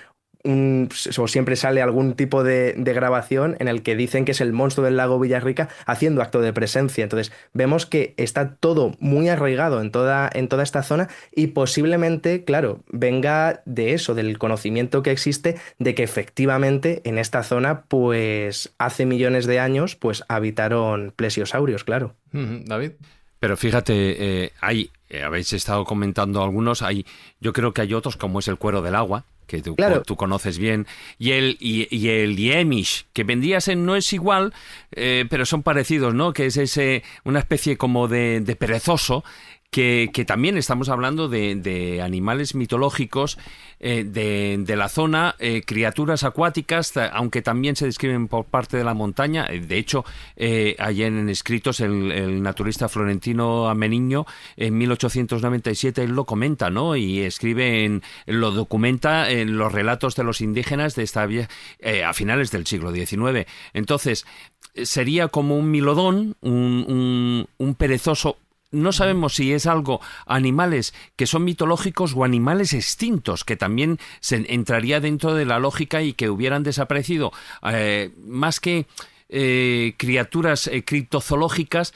o siempre sale algún tipo de grabación en el que dicen que es el monstruo del lago Villarrica haciendo acto de presencia. Entonces vemos que está todo muy arraigado en toda esta zona y posiblemente, claro, venga de eso, del conocimiento que existe de que efectivamente en esta zona, pues hace millones de años, pues habitaron plesiosaurios, claro. David. Pero fíjate, habéis estado comentando algunos, yo creo que hay otros como es el cuero del agua, que tú conoces bien, y el Yemish, que vendría a ser, no es igual, pero son parecidos, ¿no? Que es una especie como de perezoso, que también estamos hablando de animales mitológicos de la zona, criaturas acuáticas, aunque también se describen por parte de la montaña. De hecho, hay en escritos el naturalista florentino Ameniño, en 1897, él lo comenta, ¿no? Y escribe, lo documenta en los relatos de los indígenas de esta a finales del siglo XIX. Entonces, sería como un milodón, un perezoso. No sabemos si es animales que son mitológicos o animales extintos, que también entraría dentro de la lógica y que hubieran desaparecido, más que criaturas criptozoológicas.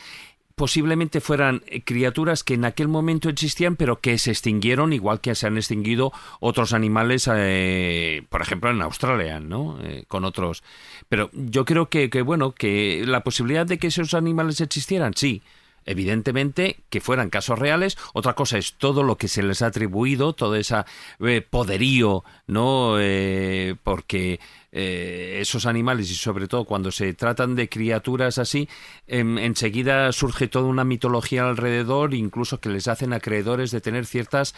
Posiblemente fueran criaturas que en aquel momento existían, pero que se extinguieron, igual que se han extinguido otros animales, por ejemplo en Australia, ¿no? Con otros. Pero yo creo que la posibilidad de que esos animales existieran, sí. Evidentemente que fueran casos reales. Otra cosa es todo lo que se les ha atribuido, todo ese poderío, ¿no? Porque esos animales, y sobre todo cuando se tratan de criaturas así, enseguida surge toda una mitología alrededor, incluso que les hacen acreedores de tener ciertas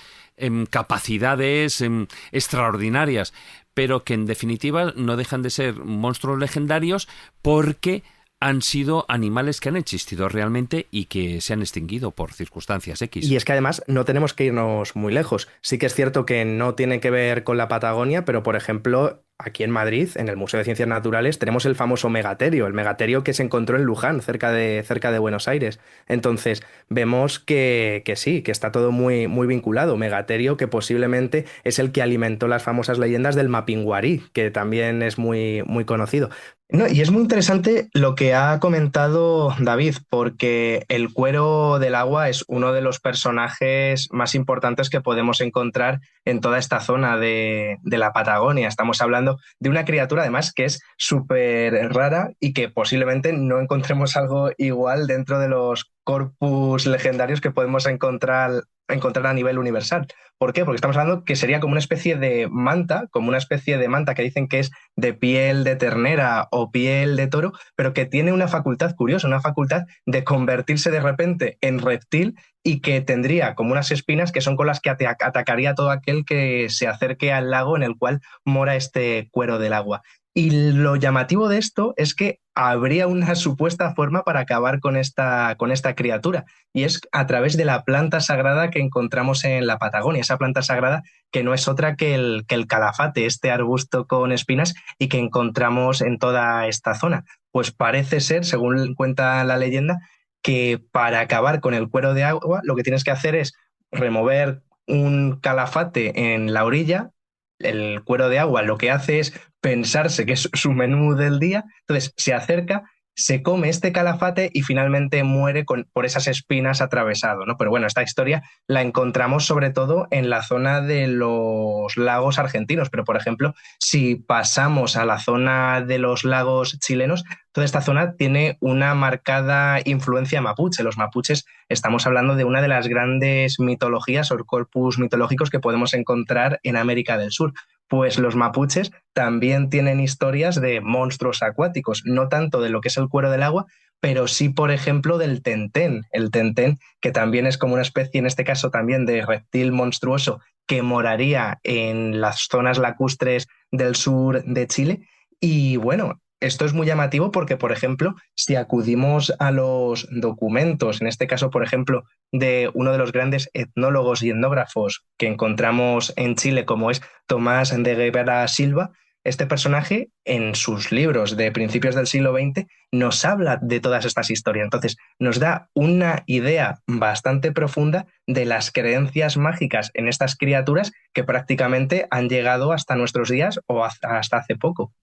capacidades extraordinarias, pero que en definitiva no dejan de ser monstruos legendarios porque han sido animales que han existido realmente y que se han extinguido por circunstancias X. Y es que además no tenemos que irnos muy lejos. Sí que es cierto que no tiene que ver con la Patagonia, pero por ejemplo, aquí en Madrid, en el Museo de Ciencias Naturales, tenemos el famoso megaterio, el megaterio que se encontró en Luján, cerca de Buenos Aires. Entonces, vemos que sí, que está todo muy, muy vinculado. Megaterio que posiblemente es el que alimentó las famosas leyendas del Mapinguarí, que también es muy, muy conocido. No, y es muy interesante lo que ha comentado David, porque el cuero del agua es uno de los personajes más importantes que podemos encontrar en toda esta zona de la Patagonia. Estamos hablando de una criatura además que es súper rara y que posiblemente no encontremos algo igual dentro de los corpus legendarios que podemos encontrar a nivel universal. ¿Por qué? Porque estamos hablando que sería como una especie de manta, que dicen que es de piel de ternera o piel de toro, pero que tiene una facultad curiosa, una facultad de convertirse de repente en reptil y que tendría como unas espinas que son con las que atacaría a todo aquel que se acerque al lago en el cual mora este cuero del agua. Y lo llamativo de esto es que habría una supuesta forma para acabar con esta criatura, y es a través de la planta sagrada que encontramos en la Patagonia, esa planta sagrada que no es otra que el calafate, este arbusto con espinas y que encontramos en toda esta zona. Pues parece ser, según cuenta la leyenda, que para acabar con el cuero de agua lo que tienes que hacer es remover un calafate en la orilla. El cuero de agua lo que hace es pensarse que es su menú del día, entonces se acerca, se come este calafate y finalmente muere por esas espinas atravesado, ¿no? Pero bueno, esta historia la encontramos sobre todo en la zona de los lagos argentinos, pero por ejemplo, si pasamos a la zona de los lagos chilenos, toda esta zona tiene una marcada influencia mapuche. Los mapuches, estamos hablando de una de las grandes mitologías o corpus mitológicos que podemos encontrar en América del Sur. Pues los mapuches también tienen historias de monstruos acuáticos, no tanto de lo que es el cuero del agua, pero sí, por ejemplo, del tentén. El tentén, que también es como una especie, en este caso también, de reptil monstruoso que moraría en las zonas lacustres del sur de Chile. Y bueno, esto es muy llamativo porque, por ejemplo, si acudimos a los documentos, en este caso, por ejemplo, de uno de los grandes etnólogos y etnógrafos que encontramos en Chile, como es Tomás de Guevara Silva, este personaje, en sus libros de principios del siglo XX, nos habla de todas estas historias. Entonces, nos da una idea bastante profunda de las creencias mágicas en estas criaturas que prácticamente han llegado hasta nuestros días o hasta hace poco.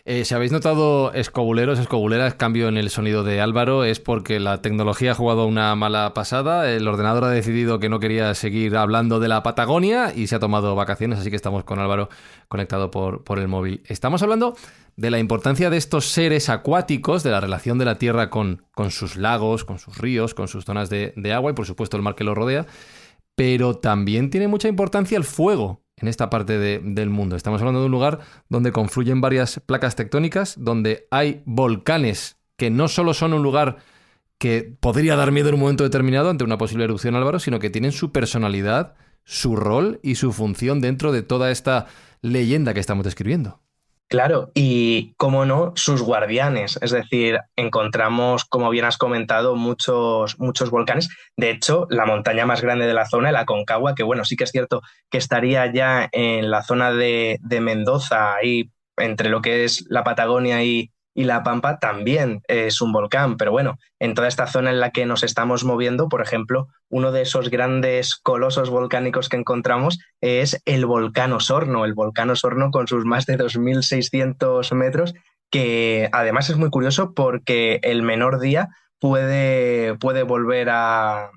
Si habéis notado escobuleros, escobuleras, cambio en el sonido de Álvaro, es porque la tecnología ha jugado una mala pasada. El ordenador ha decidido que no quería seguir hablando de la Patagonia y se ha tomado vacaciones, así que estamos con Álvaro conectado por el móvil. Estamos hablando de la importancia de estos seres acuáticos, de la relación de la Tierra con sus lagos, con sus ríos, con sus zonas de agua y por supuesto el mar que lo rodea, pero también tiene mucha importancia el fuego en esta parte del mundo. Estamos hablando de un lugar donde confluyen varias placas tectónicas, donde hay volcanes que no solo son un lugar que podría dar miedo en un momento determinado ante una posible erupción, Álvaro, sino que tienen su personalidad, su rol y su función dentro de toda esta leyenda que estamos describiendo. Claro, y cómo no, sus guardianes, es decir, encontramos, como bien has comentado, muchos volcanes. De hecho, la montaña más grande de la zona, el Aconcagua, que bueno, sí que es cierto que estaría ya en la zona de Mendoza, ahí entre lo que es la Patagonia y La Pampa, también es un volcán, pero bueno, en toda esta zona en la que nos estamos moviendo, por ejemplo, uno de esos grandes colosos volcánicos que encontramos es el volcán Osorno con sus más de 2.600 metros, que además es muy curioso porque el menor día puede volver a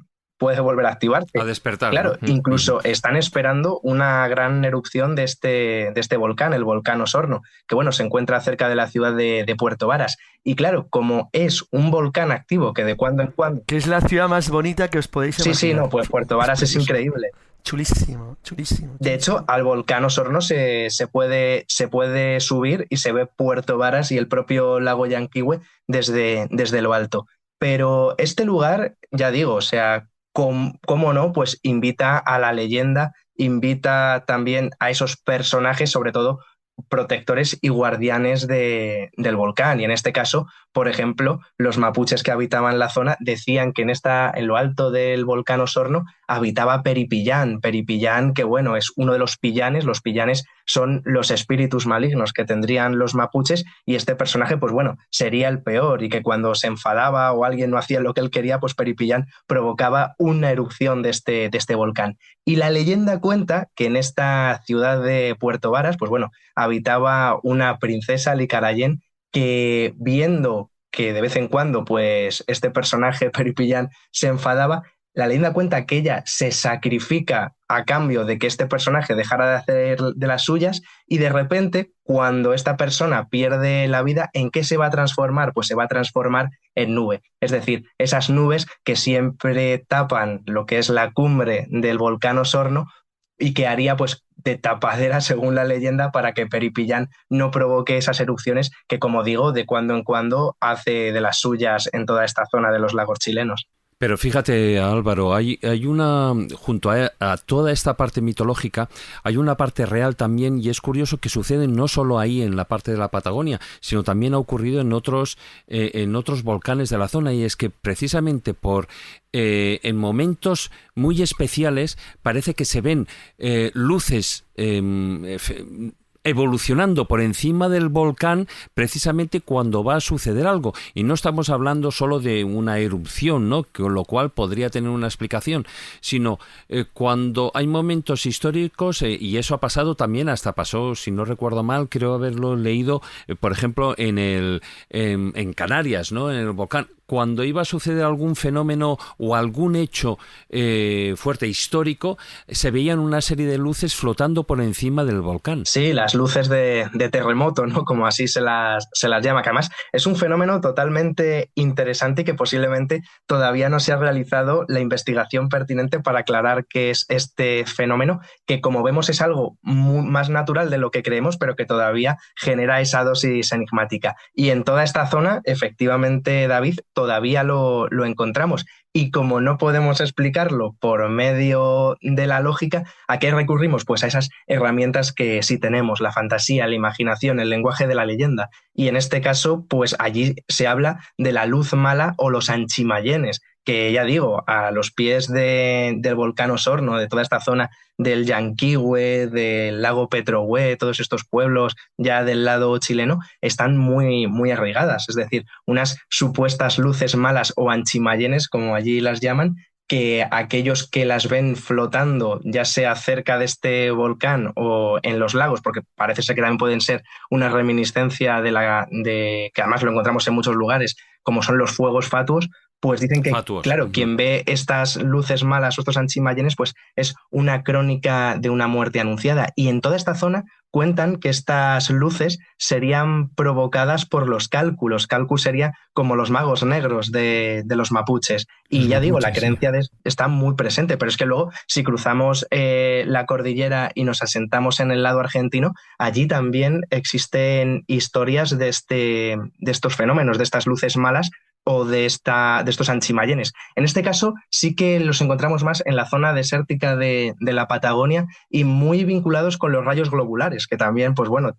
activarse. A despertar. Claro, ¿no? incluso están esperando una gran erupción de este volcán, el volcán Osorno, que bueno, se encuentra cerca de la ciudad de Puerto Varas. Y claro, como es un volcán activo que de cuando en cuando... Que es la ciudad más bonita que os podéis imaginar. Sí, no, pues Puerto Varas es increíble. Chulísimo. De hecho, al volcán Osorno se puede subir y se ve Puerto Varas y el propio lago Yanquihue desde lo alto. Pero este lugar, ya digo, o sea, ¿cómo no? Pues invita a la leyenda, invita también a esos personajes, sobre todo protectores y guardianes del volcán. Y en este caso, por ejemplo, los mapuches que habitaban la zona decían que en lo alto del volcán Osorno habitaba Peripillán, que bueno, es uno de los pillanes. Los pillanes son los espíritus malignos que tendrían los mapuches, y este personaje, pues bueno, sería el peor, y que cuando se enfadaba o alguien no hacía lo que él quería, pues Peripillán provocaba una erupción de este volcán. Y la leyenda cuenta que en esta ciudad de Puerto Varas, pues bueno, habitaba una princesa Licarayén que, viendo que de vez en cuando pues este personaje Peripillán se enfadaba, la leyenda cuenta que ella se sacrifica a cambio de que este personaje dejara de hacer de las suyas, y de repente, cuando esta persona pierde la vida, ¿en qué se va a transformar? Pues se va a transformar en nube. Es decir, esas nubes que siempre tapan lo que es la cumbre del volcán Osorno, y que haría pues de tapadera, según la leyenda, para que Peripillán no provoque esas erupciones que, como digo, de cuando en cuando hace de las suyas en toda esta zona de los lagos chilenos. Pero fíjate, Álvaro, hay una, junto a toda esta parte mitológica, hay una parte real también, y es curioso que sucede no solo ahí en la parte de la Patagonia, sino también ha ocurrido en otros volcanes de la zona, y es que precisamente en momentos muy especiales parece que se ven luces evolucionando por encima del volcán precisamente cuando va a suceder algo, y no estamos hablando solo de una erupción, ¿no?, con lo cual podría tener una explicación, sino cuando hay momentos históricos, y eso ha pasado también, hasta pasó, si no recuerdo mal, creo haberlo leído, por ejemplo en Canarias, ¿no?, en el volcán, cuando iba a suceder algún fenómeno o algún hecho fuerte histórico, se veían una serie de luces flotando por encima del volcán. Sí, las luces de terremoto, ¿no?, como así se las llama, que además es un fenómeno totalmente interesante y que posiblemente todavía no se ha realizado la investigación pertinente para aclarar qué es este fenómeno, que como vemos es algo más natural de lo que creemos, pero que todavía genera esa dosis enigmática. Y en toda esta zona, efectivamente, David, todavía lo encontramos. Y como no podemos explicarlo por medio de la lógica, ¿a qué recurrimos? Pues a esas herramientas que sí tenemos, la fantasía, la imaginación, el lenguaje de la leyenda. Y en este caso, pues allí se habla de la luz mala o los anchimayenes, que ya digo, a los pies del volcán Osorno, de toda esta zona del Llanquihue, del lago Petrohue, todos estos pueblos ya del lado chileno, están muy, muy arraigadas. Es decir, unas supuestas luces malas o anchimayenes, como allí las llaman, que aquellos que las ven flotando, ya sea cerca de este volcán o en los lagos, porque parece ser que también pueden ser una reminiscencia de que además lo encontramos en muchos lugares, como son los fuegos fatuos, pues dicen que, claro, quien ve estas luces malas o estos anchimayenes, pues es una crónica de una muerte anunciada. Y en toda esta zona cuentan que estas luces serían provocadas por los cálculos. Cálculos sería como los magos negros de los mapuches. Y ya digo, la creencia está muy presente, pero es que luego si cruzamos la cordillera y nos asentamos en el lado argentino, allí también existen historias de estos fenómenos, de estas luces malas, o de estos anchimayenes. En este caso sí que los encontramos más en la zona desértica de la Patagonia y muy vinculados con los rayos globulares, que también, pues bueno,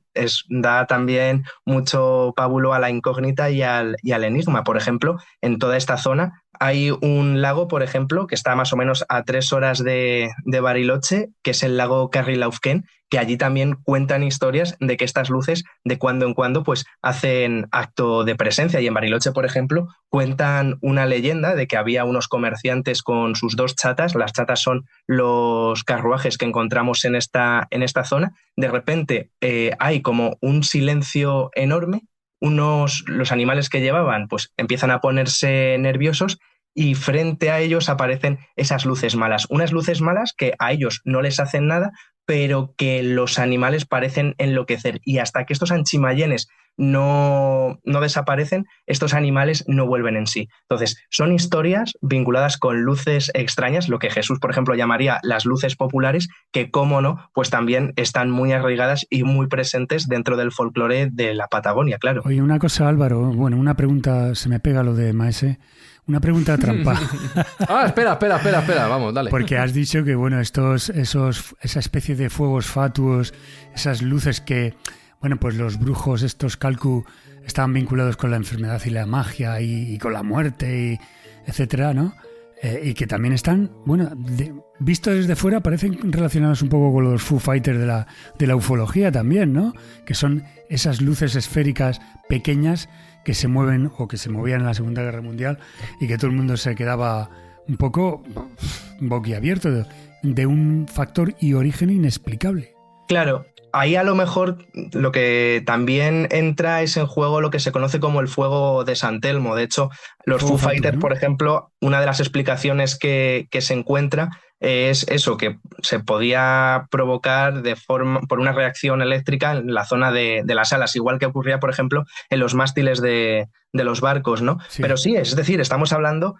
da también mucho pábulo a la incógnita y al enigma. Por ejemplo, en toda esta zona hay un lago, por ejemplo, que está más o menos a 3 horas de Bariloche, que es el lago Carrilaufquén, que allí también cuentan historias de que estas luces de cuando en cuando pues hacen acto de presencia. Y en Bariloche, por ejemplo, cuentan una leyenda de que había unos comerciantes con sus 2 chatas. Las chatas son los carruajes que encontramos en esta zona. De repente hay como un silencio enorme. Los animales que llevaban pues empiezan a ponerse nerviosos y frente a ellos aparecen esas luces malas. Unas luces malas que a ellos no les hacen nada, pero que los animales parecen enloquecer. Y hasta que estos anchimayenes no desaparecen, estos animales no vuelven en sí. Entonces, son historias vinculadas con luces extrañas, lo que Jesús, por ejemplo, llamaría las luces populares, que, cómo no, pues también están muy arraigadas y muy presentes dentro del folclore de la Patagonia, claro. Oye, una cosa, Álvaro, bueno, una pregunta, se me pega lo de Maese. Una pregunta trampa. Espera, vamos, dale. Porque has dicho que, bueno, esa especie de fuegos fatuos, esas luces que, bueno, pues los brujos, estos calcu, estaban vinculados con la enfermedad y la magia y con la muerte, etcétera, ¿no? Y que también están, bueno, visto desde fuera, parecen relacionados un poco con los Foo Fighters de la ufología también, ¿no? Que son esas luces esféricas pequeñas que se mueven o que se movían en la Segunda Guerra Mundial y que todo el mundo se quedaba un poco boquiabierto de un factor y origen inexplicable. Claro, ahí a lo mejor lo que también entra es en juego lo que se conoce como el fuego de San Telmo. De hecho, los Foo Fighters, ¿no? Por ejemplo, una de las explicaciones que se encuentra es eso, que se podía provocar por una reacción eléctrica en la zona de las alas, igual que ocurría, por ejemplo, en los mástiles de los barcos, ¿no? Sí. Pero sí, es decir, estamos hablando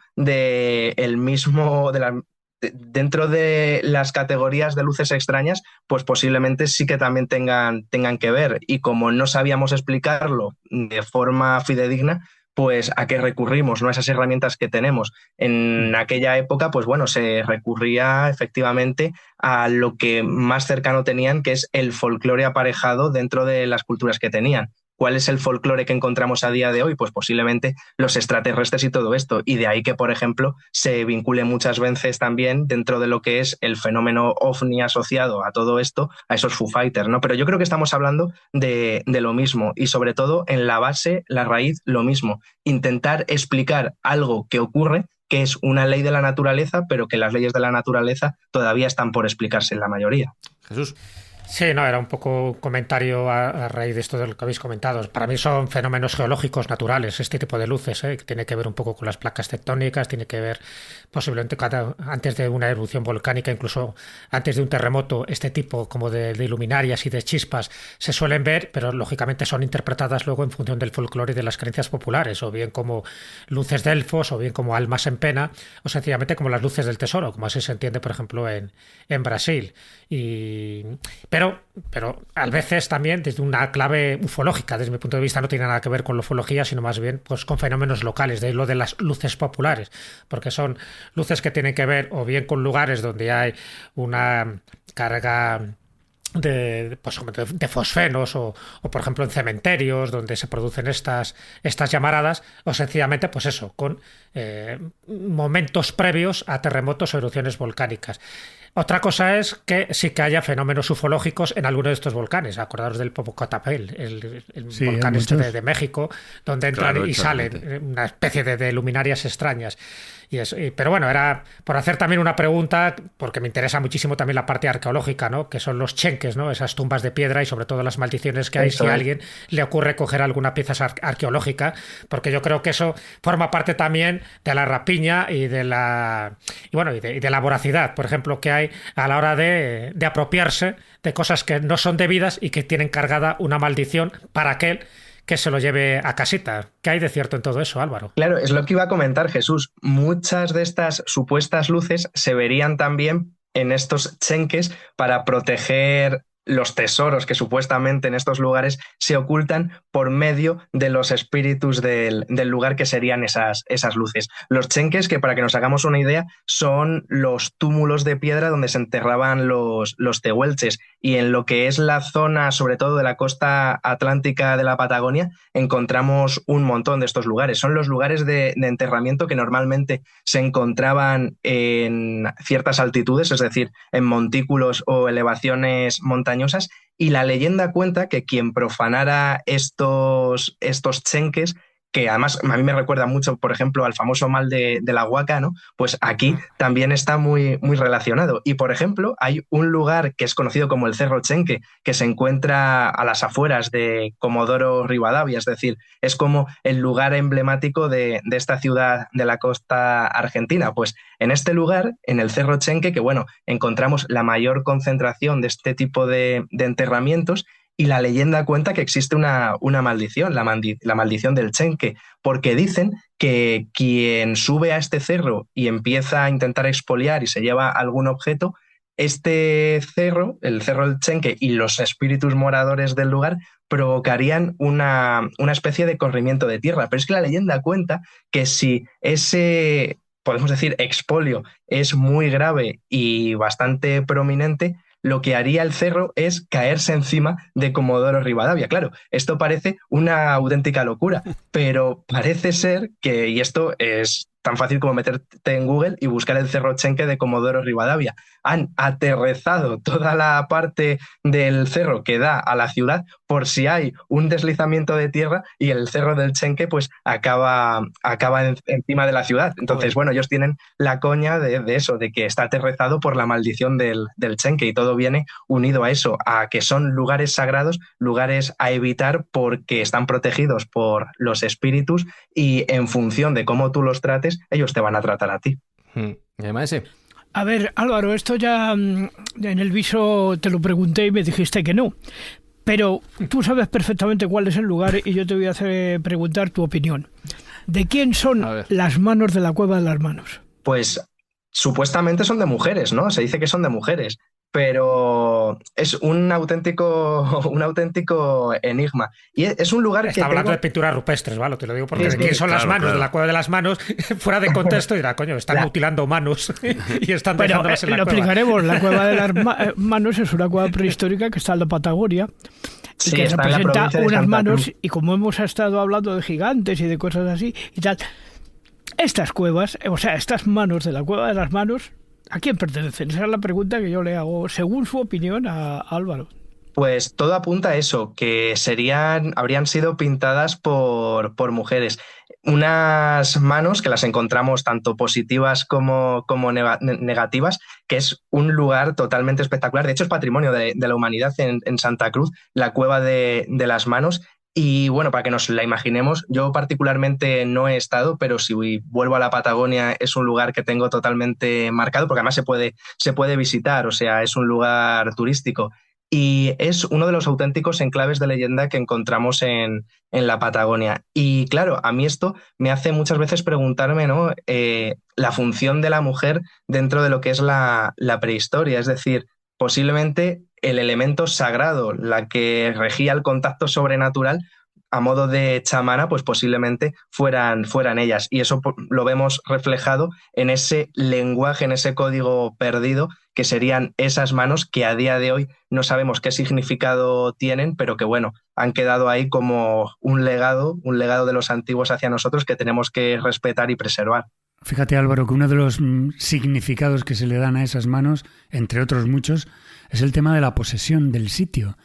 dentro de las categorías de luces extrañas, pues posiblemente sí que también tengan que ver. Y como no sabíamos explicarlo de forma fidedigna, pues ¿a qué recurrimos? ¿No? Esas herramientas que tenemos. En aquella época, pues bueno, se recurría efectivamente a lo que más cercano tenían, que es el folclore aparejado dentro de las culturas que tenían. ¿Cuál es el folclore que encontramos a día de hoy? Pues posiblemente los extraterrestres y todo esto. Y de ahí que, por ejemplo, se vincule muchas veces también dentro de lo que es el fenómeno ovni asociado a todo esto, a esos Foo Fighters, ¿no? Pero yo creo que estamos hablando de lo mismo y sobre todo en la base, la raíz, lo mismo. Intentar explicar algo que ocurre, que es una ley de la naturaleza, pero que las leyes de la naturaleza todavía están por explicarse en la mayoría. Jesús. Sí, no, era un poco un comentario a raíz de esto de lo que habéis comentado. Para mí son fenómenos geológicos naturales, este tipo de luces, que tiene que ver un poco con las placas tectónicas, tiene que ver posiblemente antes de una erupción volcánica, incluso antes de un terremoto, este tipo como de luminarias y de chispas se suelen ver, pero lógicamente son interpretadas luego en función del folclore y de las creencias populares, o bien como luces de elfos, o bien como almas en pena, o sencillamente como las luces del tesoro, como así se entiende, por ejemplo, en Brasil. Pero pero a veces también desde una clave ufológica. Desde mi punto de vista no tiene nada que ver con la ufología, sino más bien pues con fenómenos locales, de lo de las luces populares, porque son luces que tienen que ver o bien con lugares donde hay una carga de fosfenos o por ejemplo en cementerios donde se producen estas llamaradas, o sencillamente pues eso, con momentos previos a terremotos o erupciones volcánicas. Otra cosa es que sí que haya fenómenos ufológicos en alguno de estos volcanes. Acordaros del Popocatépetl, el volcán de México, donde entran y salen una especie de luminarias extrañas. Pero bueno, era por hacer también una pregunta, porque me interesa muchísimo también la parte arqueológica, ¿no? Que son los chenques, ¿no? Esas tumbas de piedra y sobre todo las maldiciones que hay si a alguien le ocurre coger alguna pieza arqueológica, porque yo creo que eso forma parte también de la rapiña y de la voracidad, por ejemplo, que hay a la hora de apropiarse de cosas que no son debidas y que tienen cargada una maldición para aquel que se lo lleve a casita. ¿Qué hay de cierto en todo eso, Álvaro? Claro, es lo que iba a comentar, Jesús. Muchas de estas supuestas luces se verían también en estos chenques para proteger los tesoros que supuestamente en estos lugares se ocultan por medio de los espíritus del lugar, que serían esas luces. Los chenques, que para que nos hagamos una idea, son los túmulos de piedra donde se enterraban los tehuelches, y en lo que es la zona, sobre todo de la costa atlántica de la Patagonia, encontramos un montón de estos lugares. Son los lugares de enterramiento que normalmente se encontraban en ciertas altitudes, es decir, en montículos o elevaciones montañosas, y la leyenda cuenta que quien profanara estos chenques, que además a mí me recuerda mucho, por ejemplo, al famoso mal de la Huaca, ¿no? Pues aquí también está muy, muy relacionado. Y, por ejemplo, hay un lugar que es conocido como el Cerro Chenque, que se encuentra a las afueras de Comodoro Rivadavia, es decir, es como el lugar emblemático de esta ciudad de la costa argentina. Pues en este lugar, en el Cerro Chenque, que bueno, encontramos la mayor concentración de este tipo de enterramientos. Y la leyenda cuenta que existe una maldición, la maldición del Chenque, porque dicen que quien sube a este cerro y empieza a intentar expoliar y se lleva algún objeto, este cerro, el Cerro del Chenque, y los espíritus moradores del lugar provocarían una especie de corrimiento de tierra. Pero es que la leyenda cuenta que si ese, podemos decir, expolio es muy grave y bastante prominente, lo que haría el cerro es caerse encima de Comodoro Rivadavia. Claro, esto parece una auténtica locura, pero parece ser que, y esto es tan fácil como meterte en Google y buscar el Cerro Chenque de Comodoro Rivadavia, han aterrezado toda la parte del cerro que da a la ciudad por si hay un deslizamiento de tierra y el Cerro del Chenque pues acaba encima de la ciudad. Entonces, bueno, ellos tienen la coña de eso, de que está aterrezado por la maldición del Chenque, y todo viene unido a eso, a que son lugares sagrados, lugares a evitar porque están protegidos por los espíritus, y en función de cómo tú los trates, ellos te van a tratar a ti. Y además, A ver, Álvaro, esto ya en el viso te lo pregunté y me dijiste que no. Pero tú sabes perfectamente cuál es el lugar y yo te voy a hacer preguntar tu opinión. ¿De quién son las manos de la Cueva de las Manos? Pues supuestamente son de mujeres, ¿no? Se dice que son de mujeres, pero es un auténtico enigma. Y es un lugar Está hablando de pinturas rupestres, ¿vale? Te lo digo porque ¿de quién son las manos de la Cueva de las Manos? Fuera de contexto dirá, coño, están mutilando manos y están dejándolas en la cueva. Lo explicaremos. La Cueva de las Manos es una cueva prehistórica que está en la Patagonia, y que representa unas manos, y como hemos estado hablando de gigantes y de cosas así y tal, estas cuevas, o sea, estas manos de la Cueva de las Manos, ¿a quién pertenecen? Esa es la pregunta que yo le hago, según su opinión, a Álvaro. Pues todo apunta a eso, que habrían sido pintadas por mujeres. Unas manos que las encontramos tanto positivas como negativas, que es un lugar totalmente espectacular. De hecho, es patrimonio de la humanidad en Santa Cruz, la Cueva de las Manos. Y bueno, para que nos la imaginemos, yo particularmente no he estado, pero si vuelvo a la Patagonia es un lugar que tengo totalmente marcado, porque además se puede visitar, o sea, es un lugar turístico. Y es uno de los auténticos enclaves de leyenda que encontramos en la Patagonia. Y claro, a mí esto me hace muchas veces preguntarme, ¿no? La función de la mujer dentro de lo que es la prehistoria. Es decir, posiblemente el elemento sagrado, la que regía el contacto sobrenatural, a modo de chamana, pues posiblemente fueran ellas. Y eso lo vemos reflejado en ese lenguaje, en ese código perdido, que serían esas manos que a día de hoy no sabemos qué significado tienen, pero que bueno, han quedado ahí como un legado de los antiguos hacia nosotros que tenemos que respetar y preservar. Fíjate, Álvaro, que uno de los significados que se le dan a esas manos, entre otros muchos, es el tema de la posesión del sitio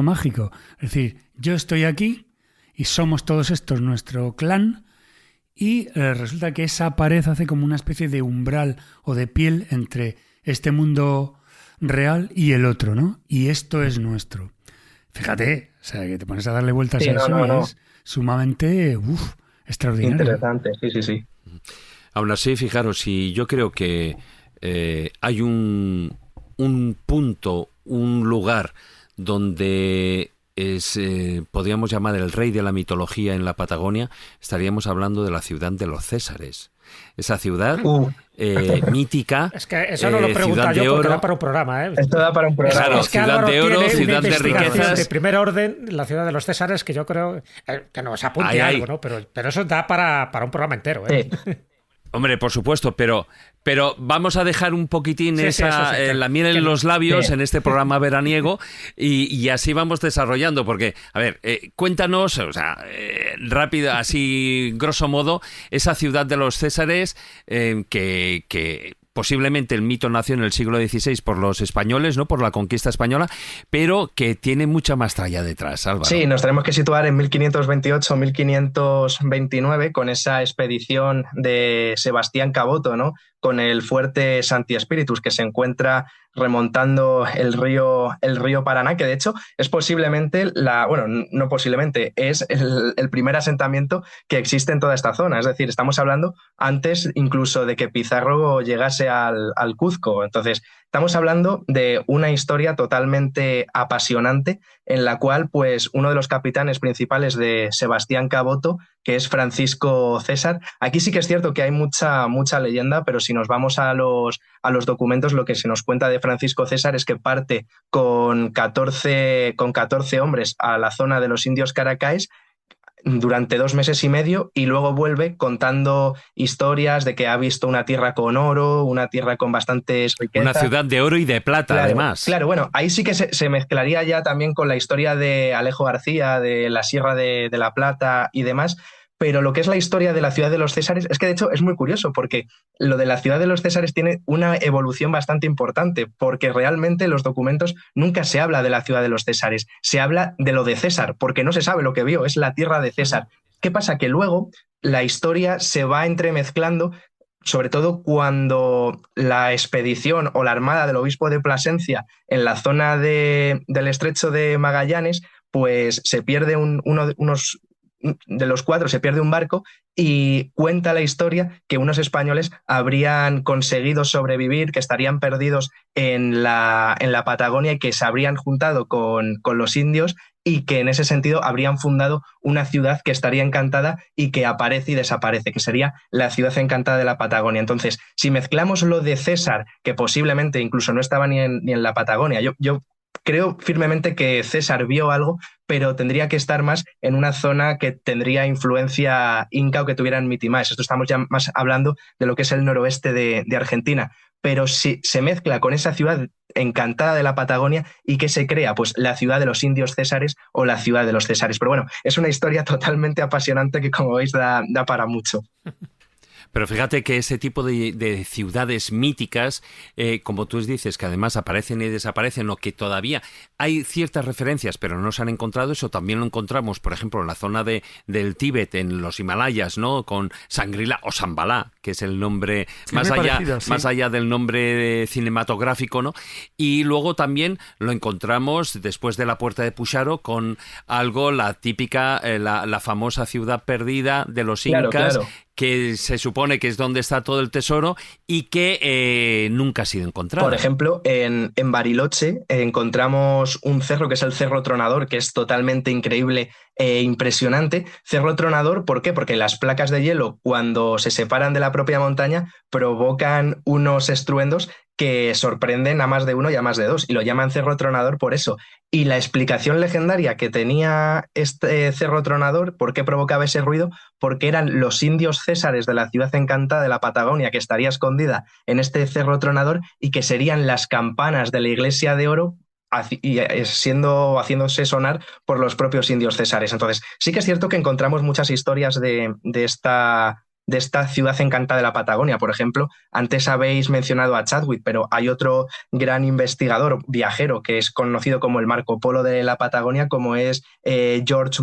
mágico. Es decir, yo estoy aquí y somos todos estos nuestro clan, y resulta que esa pared hace como una especie de umbral o de piel entre este mundo real y el otro, ¿no? Y esto es nuestro. Fíjate, o sea, que te pones a darle vueltas a eso y es sumamente extraordinario. Interesante, sí. Aún así, fijaros, si yo creo que hay un punto, un lugar donde podríamos llamar el rey de la mitología en la Patagonia, estaríamos hablando de la ciudad de los Césares. Esa ciudad mítica. Es que eso no lo pregunta yo porque da para un programa. Esto da para un programa. Claro, es que ciudad Álvaro de oro, tiene ciudad una de riquezas. De primer orden, la ciudad de los Césares, que yo creo que nos apunte algo, ¿no? Pero eso da para un programa entero. Sí. Hombre, por supuesto, pero vamos a dejar un poquitín la miel en los labios en este programa veraniego y así vamos desarrollando, porque, a ver, cuéntanos, o sea, rápido, así grosso modo, esa ciudad de los Césares que posiblemente el mito nació en el siglo XVI por los españoles, ¿no? Por la conquista española, pero que tiene mucha más tralla detrás, Álvaro. Sí, nos tenemos que situar en 1528-1529 con esa expedición de Sebastián Caboto, ¿no? Con el fuerte Santi Espíritus, que se encuentra remontando el río Paraná, que de hecho es posiblemente es el primer asentamiento que existe en toda esta zona. Es decir, estamos hablando antes incluso de que Pizarro llegase al Cuzco. Entonces, estamos hablando de una historia totalmente apasionante en la cual, pues, uno de los capitanes principales de Sebastián Caboto, que es Francisco César. Aquí sí que es cierto que hay mucha leyenda, pero si nos vamos a los documentos, lo que se nos cuenta de Francisco César es que parte con 14 hombres a la zona de los indios Caracaes durante 2 meses y medio, y luego vuelve contando historias de que ha visto una tierra con oro, una tierra con bastantes riquezas. Una ciudad de oro y de plata, claro, además. Claro, bueno, ahí sí que se mezclaría ya también con la historia de Alejo García, de la Sierra de la Plata y demás. Pero lo que es la historia de la ciudad de los Césares es que de hecho es muy curioso, porque lo de la ciudad de los Césares tiene una evolución bastante importante, porque realmente en los documentos nunca se habla de la ciudad de los Césares, se habla de lo de César, porque no se sabe lo que vio, es la tierra de César. ¿Qué pasa? Que luego la historia se va entremezclando, sobre todo cuando la expedición o la armada del obispo de Plasencia en la zona del estrecho de Magallanes, pues se pierde unos de los 4 se pierde un barco, y cuenta la historia que unos españoles habrían conseguido sobrevivir, que estarían perdidos en la Patagonia y que se habrían juntado con los indios, y que en ese sentido habrían fundado una ciudad que estaría encantada y que aparece y desaparece, que sería la ciudad encantada de la Patagonia. Entonces, si mezclamos lo de César, que posiblemente incluso no estaba ni en la Patagonia, yo creo firmemente que César vio algo, pero tendría que estar más en una zona que tendría influencia inca o que tuvieran mitimaes. Esto estamos ya más hablando de lo que es el noroeste de Argentina. Pero si se mezcla con esa ciudad encantada de la Patagonia, ¿y qué se crea? Pues la ciudad de los indios Césares o la ciudad de los Césares. Pero bueno, es una historia totalmente apasionante que, como veis, da para mucho. Pero fíjate que ese tipo de ciudades míticas, como tú dices, que además aparecen y desaparecen, o que todavía hay ciertas referencias, pero no se han encontrado, eso también lo encontramos, por ejemplo, en la zona del Tíbet, en los Himalayas, ¿no? Con Shangri-La o Shambhala, que es el nombre más allá del nombre cinematográfico, ¿no? Y luego también lo encontramos después de la Puerta de Pusharo con algo, la típica, la famosa ciudad perdida de los incas. Claro. Que se supone que es donde está todo el tesoro y que nunca ha sido encontrado. Por ejemplo, en Bariloche encontramos un cerro que es el Cerro Tronador, que es totalmente increíble impresionante. Cerro Tronador, ¿por qué? Porque las placas de hielo, cuando se separan de la propia montaña, provocan unos estruendos que sorprenden a más de uno y a más de dos, y lo llaman Cerro Tronador por eso. Y la explicación legendaria que tenía este Cerro Tronador, ¿por qué provocaba ese ruido? Porque eran los indios césares de la ciudad encantada de la Patagonia, que estaría escondida en este Cerro Tronador, y que serían las campanas de la Iglesia de Oro haciéndose sonar por los propios indios césares. Entonces, sí que es cierto que encontramos muchas historias de esta ciudad encantada de la Patagonia. Por ejemplo, antes habéis mencionado a Chadwick, pero hay otro gran investigador viajero que es conocido como el Marco Polo de la Patagonia, como es George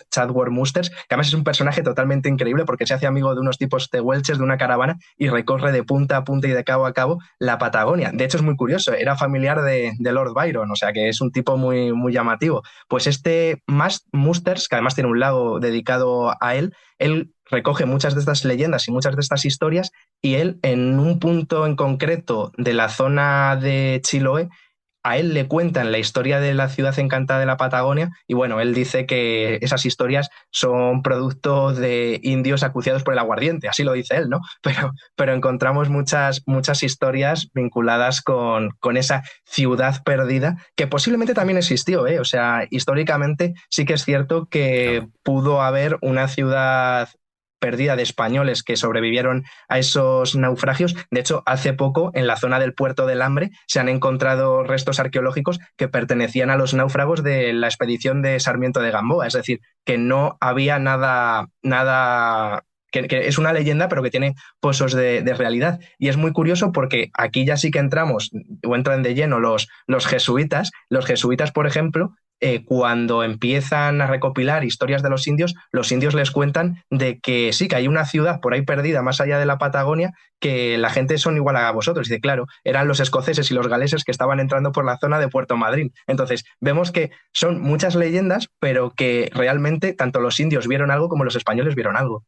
Chadwick Musters, que además es un personaje totalmente increíble porque se hace amigo de unos tipos tehuelches de una caravana y recorre de punta a punta y de cabo a cabo la Patagonia. De hecho, es muy curioso, era familiar de Lord Byron, o sea que es un tipo muy, muy llamativo. Pues este Musters, que además tiene un lago dedicado a él recoge muchas de estas leyendas y muchas de estas historias, y él, en un punto en concreto de la zona de Chiloé, a él le cuentan la historia de la ciudad encantada de la Patagonia, y bueno, él dice que esas historias son producto de indios acuciados por el aguardiente, así lo dice él, ¿no? Pero encontramos muchas historias vinculadas con esa ciudad perdida, que posiblemente también existió, ¿eh? O sea, históricamente sí que es cierto que pudo haber una ciudad perdida de españoles que sobrevivieron a esos naufragios. De hecho, hace poco, en la zona del Puerto del Hambre, se han encontrado restos arqueológicos que pertenecían a los náufragos de la expedición de Sarmiento de Gamboa. Es decir, que no había nada que es una leyenda, pero que tiene pozos de realidad. Y es muy curioso porque aquí ya sí que entramos, o entran de lleno los jesuitas. Los jesuitas, por ejemplo, cuando empiezan a recopilar historias de los indios les cuentan de que sí, que hay una ciudad por ahí perdida más allá de la Patagonia, que la gente son igual a vosotros. Y dice, claro, eran los escoceses y los galeses que estaban entrando por la zona de Puerto Madryn. Entonces, vemos que son muchas leyendas, pero que realmente tanto los indios vieron algo como los españoles vieron algo.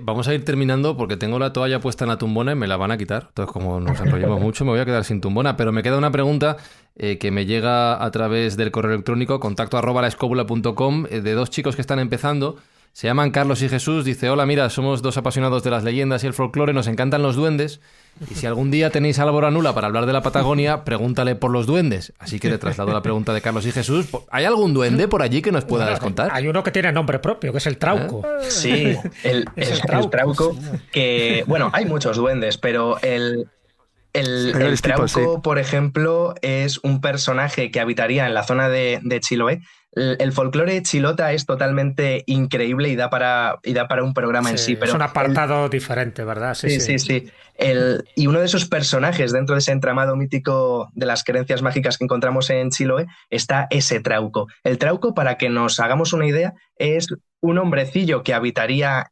Vamos a ir terminando porque tengo la toalla puesta en la tumbona y me la van a quitar. Entonces, como nos enrollamos mucho, me voy a quedar sin tumbona. Pero me queda una pregunta que me llega a través del correo electrónico contacto@laescobula.com de dos chicos que están empezando. Se llaman Carlos y Jesús. Dice, hola, mira, somos dos apasionados de las leyendas y el folclore, nos encantan los duendes. Y si algún día tenéis a Álvaro Anula para hablar de la Patagonia, pregúntale por los duendes. Así que te traslado la pregunta de Carlos y Jesús. ¿Hay algún duende por allí que nos puedas contar? Hay uno que tiene nombre propio, que es el Trauco. Sí, el Trauco, que, bueno, hay muchos duendes, pero el Trauco, sí, por ejemplo, es un personaje que habitaría en la zona de Chiloé. El folclore chilota es totalmente increíble y da para un programa en sí. Pero es un apartado diferente, ¿verdad? Sí. Y uno de esos personajes dentro de ese entramado mítico de las creencias mágicas que encontramos en Chiloé está ese Trauco. El Trauco, para que nos hagamos una idea, es un hombrecillo que habitaría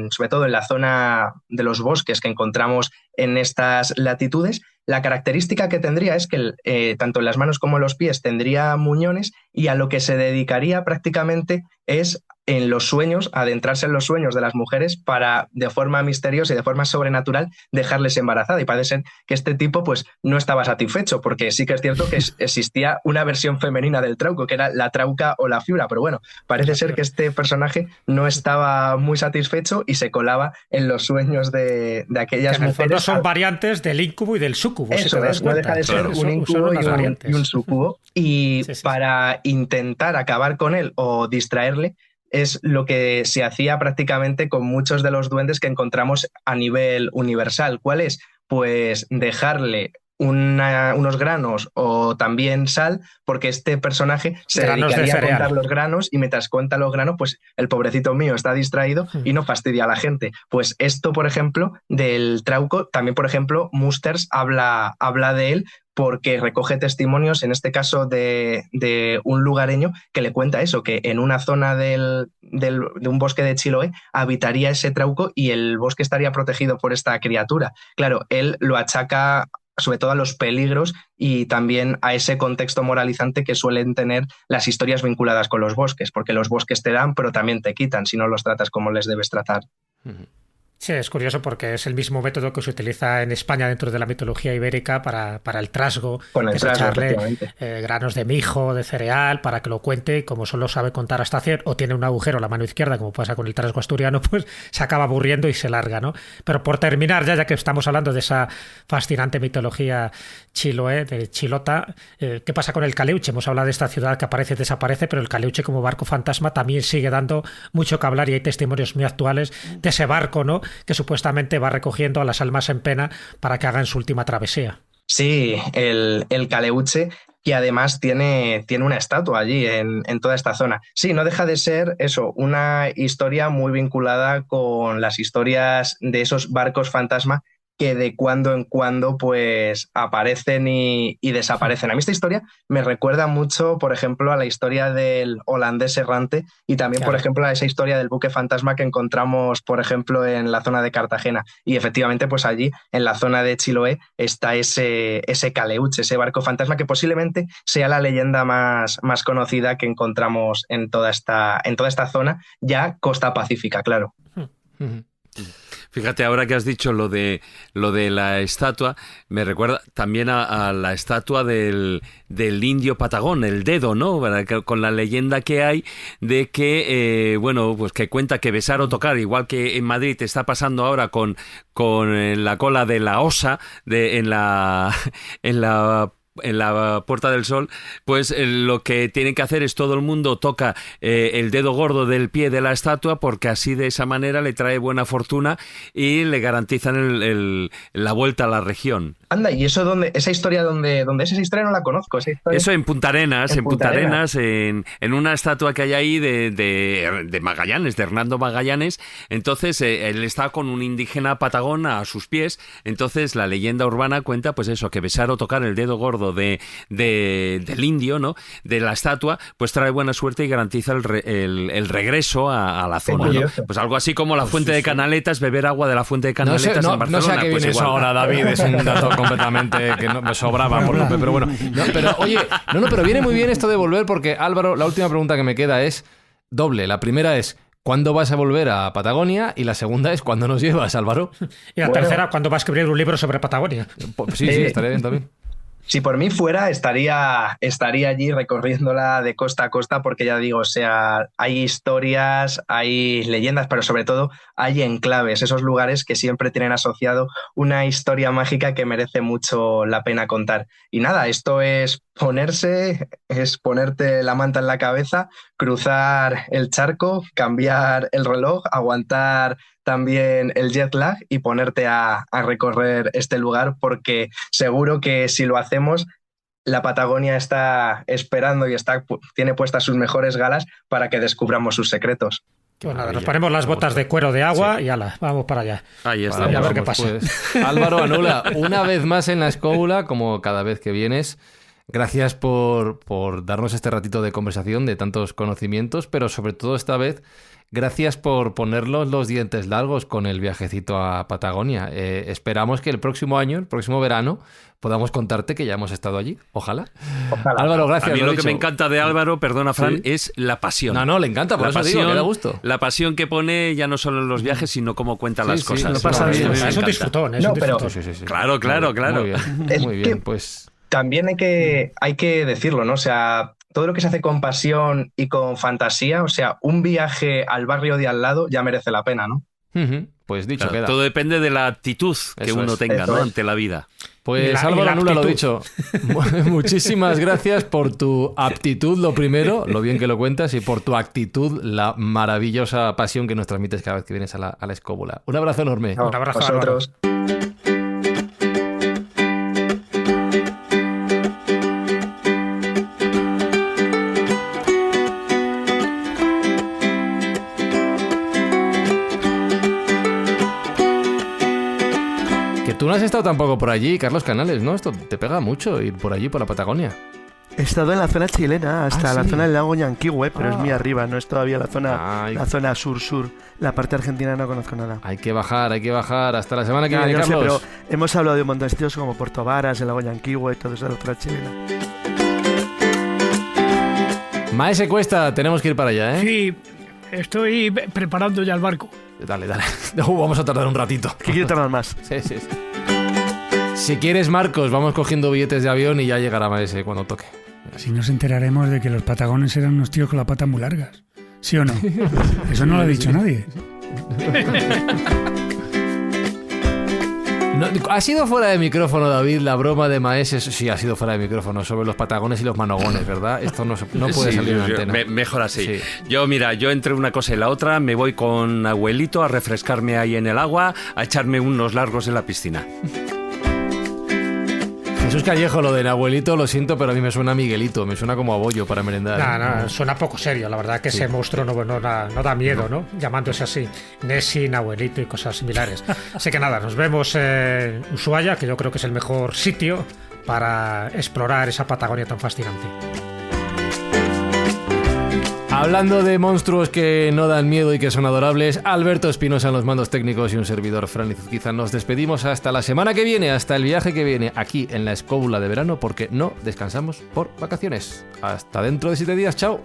sobre todo en la zona de los bosques que encontramos en estas latitudes. La característica que tendría es que tanto en las manos como en los pies tendría muñones, y a lo que se dedicaría prácticamente es en los sueños, adentrarse en los sueños de las mujeres para, de forma misteriosa y de forma sobrenatural, dejarles embarazada. Y parece ser que este tipo pues no estaba satisfecho, porque sí que es cierto que existía una versión femenina del Trauco, que era la Trauca o la Fiura, pero bueno, parece ser que este personaje no estaba muy satisfecho y se colaba en los sueños de aquellas que en el mujeres. fondo son variantes del íncubo y del súcubo. Eso si no deja de ser un íncubo y un súcubo. Y para intentar acabar con él o distraerle, es lo que se hacía prácticamente con muchos de los duendes que encontramos a nivel universal. ¿Cuál es? Pues dejarle unos granos o también sal, porque este personaje se dedicaría a contar los granos, y mientras cuenta los granos, pues el pobrecito mío está distraído y no fastidia a la gente. Pues esto, por ejemplo, del Trauco, también, por ejemplo, Musters habla de él, porque recoge testimonios, en este caso de un lugareño que le cuenta eso, que en una zona de un bosque de Chiloé habitaría ese Trauco y el bosque estaría protegido por esta criatura. Claro, él lo achaca sobre todo a los peligros y también a ese contexto moralizante que suelen tener las historias vinculadas con los bosques, porque los bosques te dan, pero también te quitan si no los tratas como les debes tratar. Sí, es curioso porque es el mismo método que se utiliza en España dentro de la mitología ibérica para el trasgo, Con el que es trasgo, echarle efectivamente. granos de mijo, de cereal, para que lo cuente, y como solo sabe contar hasta 100 o tiene un agujero en la mano izquierda, como pasa con el trasgo asturiano, pues se acaba aburriendo y se larga, ¿no? Pero por terminar, ya que estamos hablando de esa fascinante mitología chiloé, de Chilota, ¿qué pasa con el Caleuche? Hemos hablado de esta ciudad que aparece y desaparece, pero el Caleuche como barco fantasma también sigue dando mucho que hablar y hay testimonios muy actuales de ese barco, ¿no?, que supuestamente va recogiendo a las almas en pena para que hagan su última travesía. Sí, el Caleuche, que además tiene una estatua allí en toda esta zona. Sí, no deja de ser eso, una historia muy vinculada con las historias de esos barcos fantasma que de cuando en cuando pues aparecen y desaparecen. A mí esta historia me recuerda mucho, por ejemplo, a la historia del holandés errante y también, Claro, por ejemplo, a esa historia del buque fantasma que encontramos, por ejemplo, en la zona de Cartagena. Y efectivamente, pues allí, en la zona de Chiloé, está ese Caleuche, ese barco fantasma que posiblemente sea la leyenda más conocida que encontramos en toda esta zona, ya costa pacífica, claro. Ujú. Fíjate, ahora que has dicho lo de la estatua, me recuerda también a la estatua del indio Patagón, el dedo, ¿no? Con la leyenda que hay de que, bueno, pues que cuenta que besar o tocar, igual que en Madrid está pasando ahora con la cola de la osa en la Puerta del Sol, pues lo que tienen que hacer es todo el mundo toca el dedo gordo del pie de la estatua, porque así de esa manera le trae buena fortuna y le garantizan la vuelta a la región. Anda, ¿y eso esa historia dónde es? Esa historia no la conozco. Esa historia... Eso en Punta Arenas, En Punta Arenas. en una estatua que hay ahí de Magallanes, de Hernando Magallanes. Entonces él está con un indígena patagón a sus pies. Entonces la leyenda urbana cuenta pues eso, que besar o tocar el dedo gordo del indio, ¿no?, de la estatua, pues trae buena suerte y garantiza el regreso a la zona, ¿no? Pues algo así como la fuente de Canaletas, beber agua de la fuente de Canaletas en Barcelona. No sé a qué pues viene eso igual. ahora, David, es un dato completamente que no me sobraba por Lupe, pero bueno. Pero viene muy bien esto de volver, porque Álvaro, la última pregunta que me queda es doble. La primera es, ¿cuándo vas a volver a Patagonia? Y la segunda es, ¿cuándo nos llevas, Álvaro? Y la tercera, ¿cuándo va a escribir un libro sobre Patagonia? Sí, estaría bien también. Si por mí fuera, estaría allí recorriéndola de costa a costa, porque ya digo, o sea, hay historias, hay leyendas, pero sobre todo hay enclaves, esos lugares que siempre tienen asociado una historia mágica que merece mucho la pena contar. Y nada, esto es ponerte la manta en la cabeza, cruzar el charco, cambiar el reloj, aguantar también el jet lag y ponerte a recorrer este lugar, porque seguro que si lo hacemos, la Patagonia está esperando y tiene puestas sus mejores galas para que descubramos sus secretos. Pues nada, nos ponemos las botas de cuero de agua y ala, vamos para allá. Ahí está. Vale, a ver qué pasa. Pues, Álvaro Anula, una vez más en la escóbula, como cada vez que vienes. Gracias por darnos este ratito de conversación, de tantos conocimientos, pero sobre todo esta vez, gracias por ponernos los dientes largos con el viajecito a Patagonia. Esperamos que el próximo año, el próximo verano, podamos contarte que ya hemos estado allí. Ojalá. Ojalá. Álvaro, gracias. A mí lo que dicho. me encanta de Álvaro, perdona Fran, ¿Sí? es la pasión. No, le encanta, por eso digo, que da gusto. La pasión que pone ya no solo en los viajes, sino cómo cuenta las cosas. lo pasa bien. Me Es un encanta. disfrutón, es No, un pero- disfrutón. Sí. Claro. Muy bien, pues... También hay que decirlo, ¿no? O sea, todo lo que se hace con pasión y con fantasía, o sea, un viaje al barrio de al lado ya merece la pena, ¿no? Pues dicho Claro, queda. todo depende de la actitud que Eso uno es. tenga, Eso ¿no?, es. ante la vida. Pues Y la Álvaro Anula, lo aptitud. dicho. Muchísimas gracias por tu aptitud, lo primero, lo bien que lo cuentas, y por tu actitud, la maravillosa pasión que nos transmites cada vez que vienes a la escóbula. Un abrazo enorme. Un abrazo, Vosotros. Que tú no has estado tampoco por allí, Carlos Canales, ¿no? Esto te pega mucho ir por allí, por la Patagonia. He estado en la zona chilena, hasta Ah, la sí. zona del lago Yanquihue, pero es muy arriba, no es todavía la Ay. zona sur-sur. La parte argentina no conozco nada. Hay que bajar. Hasta la semana que Ya, viene, yo sé, Carlos. pero hemos hablado de un montón de sitios como Puerto Varas, el lago Yanquihue, todo eso de la zona chilena. Maese Cuesta, tenemos que ir para allá, ¿eh? Sí, estoy preparando ya el barco. Dale. Vamos a tardar un ratito. ¿Qué quiere tardar más? Sí. Si quieres, Marcos, vamos cogiendo billetes de avión y ya llegará Maese cuando toque. Así nos enteraremos de que los patagones eran unos tíos con las patas muy largas. ¿Sí o no? Eso no lo ha dicho nadie. No, ¿ha sido fuera de micrófono, David, la broma de Maese? Sí, ha sido fuera de micrófono, sobre los patagones y los manogones, ¿verdad? Esto no puede salir en la antena. Mejor así. Sí. Yo entre una cosa y la otra me voy con abuelito a refrescarme ahí en el agua, a echarme unos largos en la piscina. Jesús Callejo, lo del abuelito, lo siento, pero a mí me suena a Miguelito, me suena como a bollo para merendar. No, suena poco serio, la verdad que ese monstruo no da miedo, ¿no? Llamándose así, Nessin, abuelito y cosas similares. Así que nada, nos vemos en Ushuaia, que yo creo que es el mejor sitio para explorar esa Patagonia tan fascinante. Hablando de monstruos que no dan miedo y que son adorables, Alberto Espinosa en los mandos técnicos y un servidor, Fran Izuzquiza. Nos despedimos hasta la semana que viene, hasta el viaje que viene aquí en la escóbula de verano, porque no descansamos por vacaciones. Hasta dentro de 7 días, chao.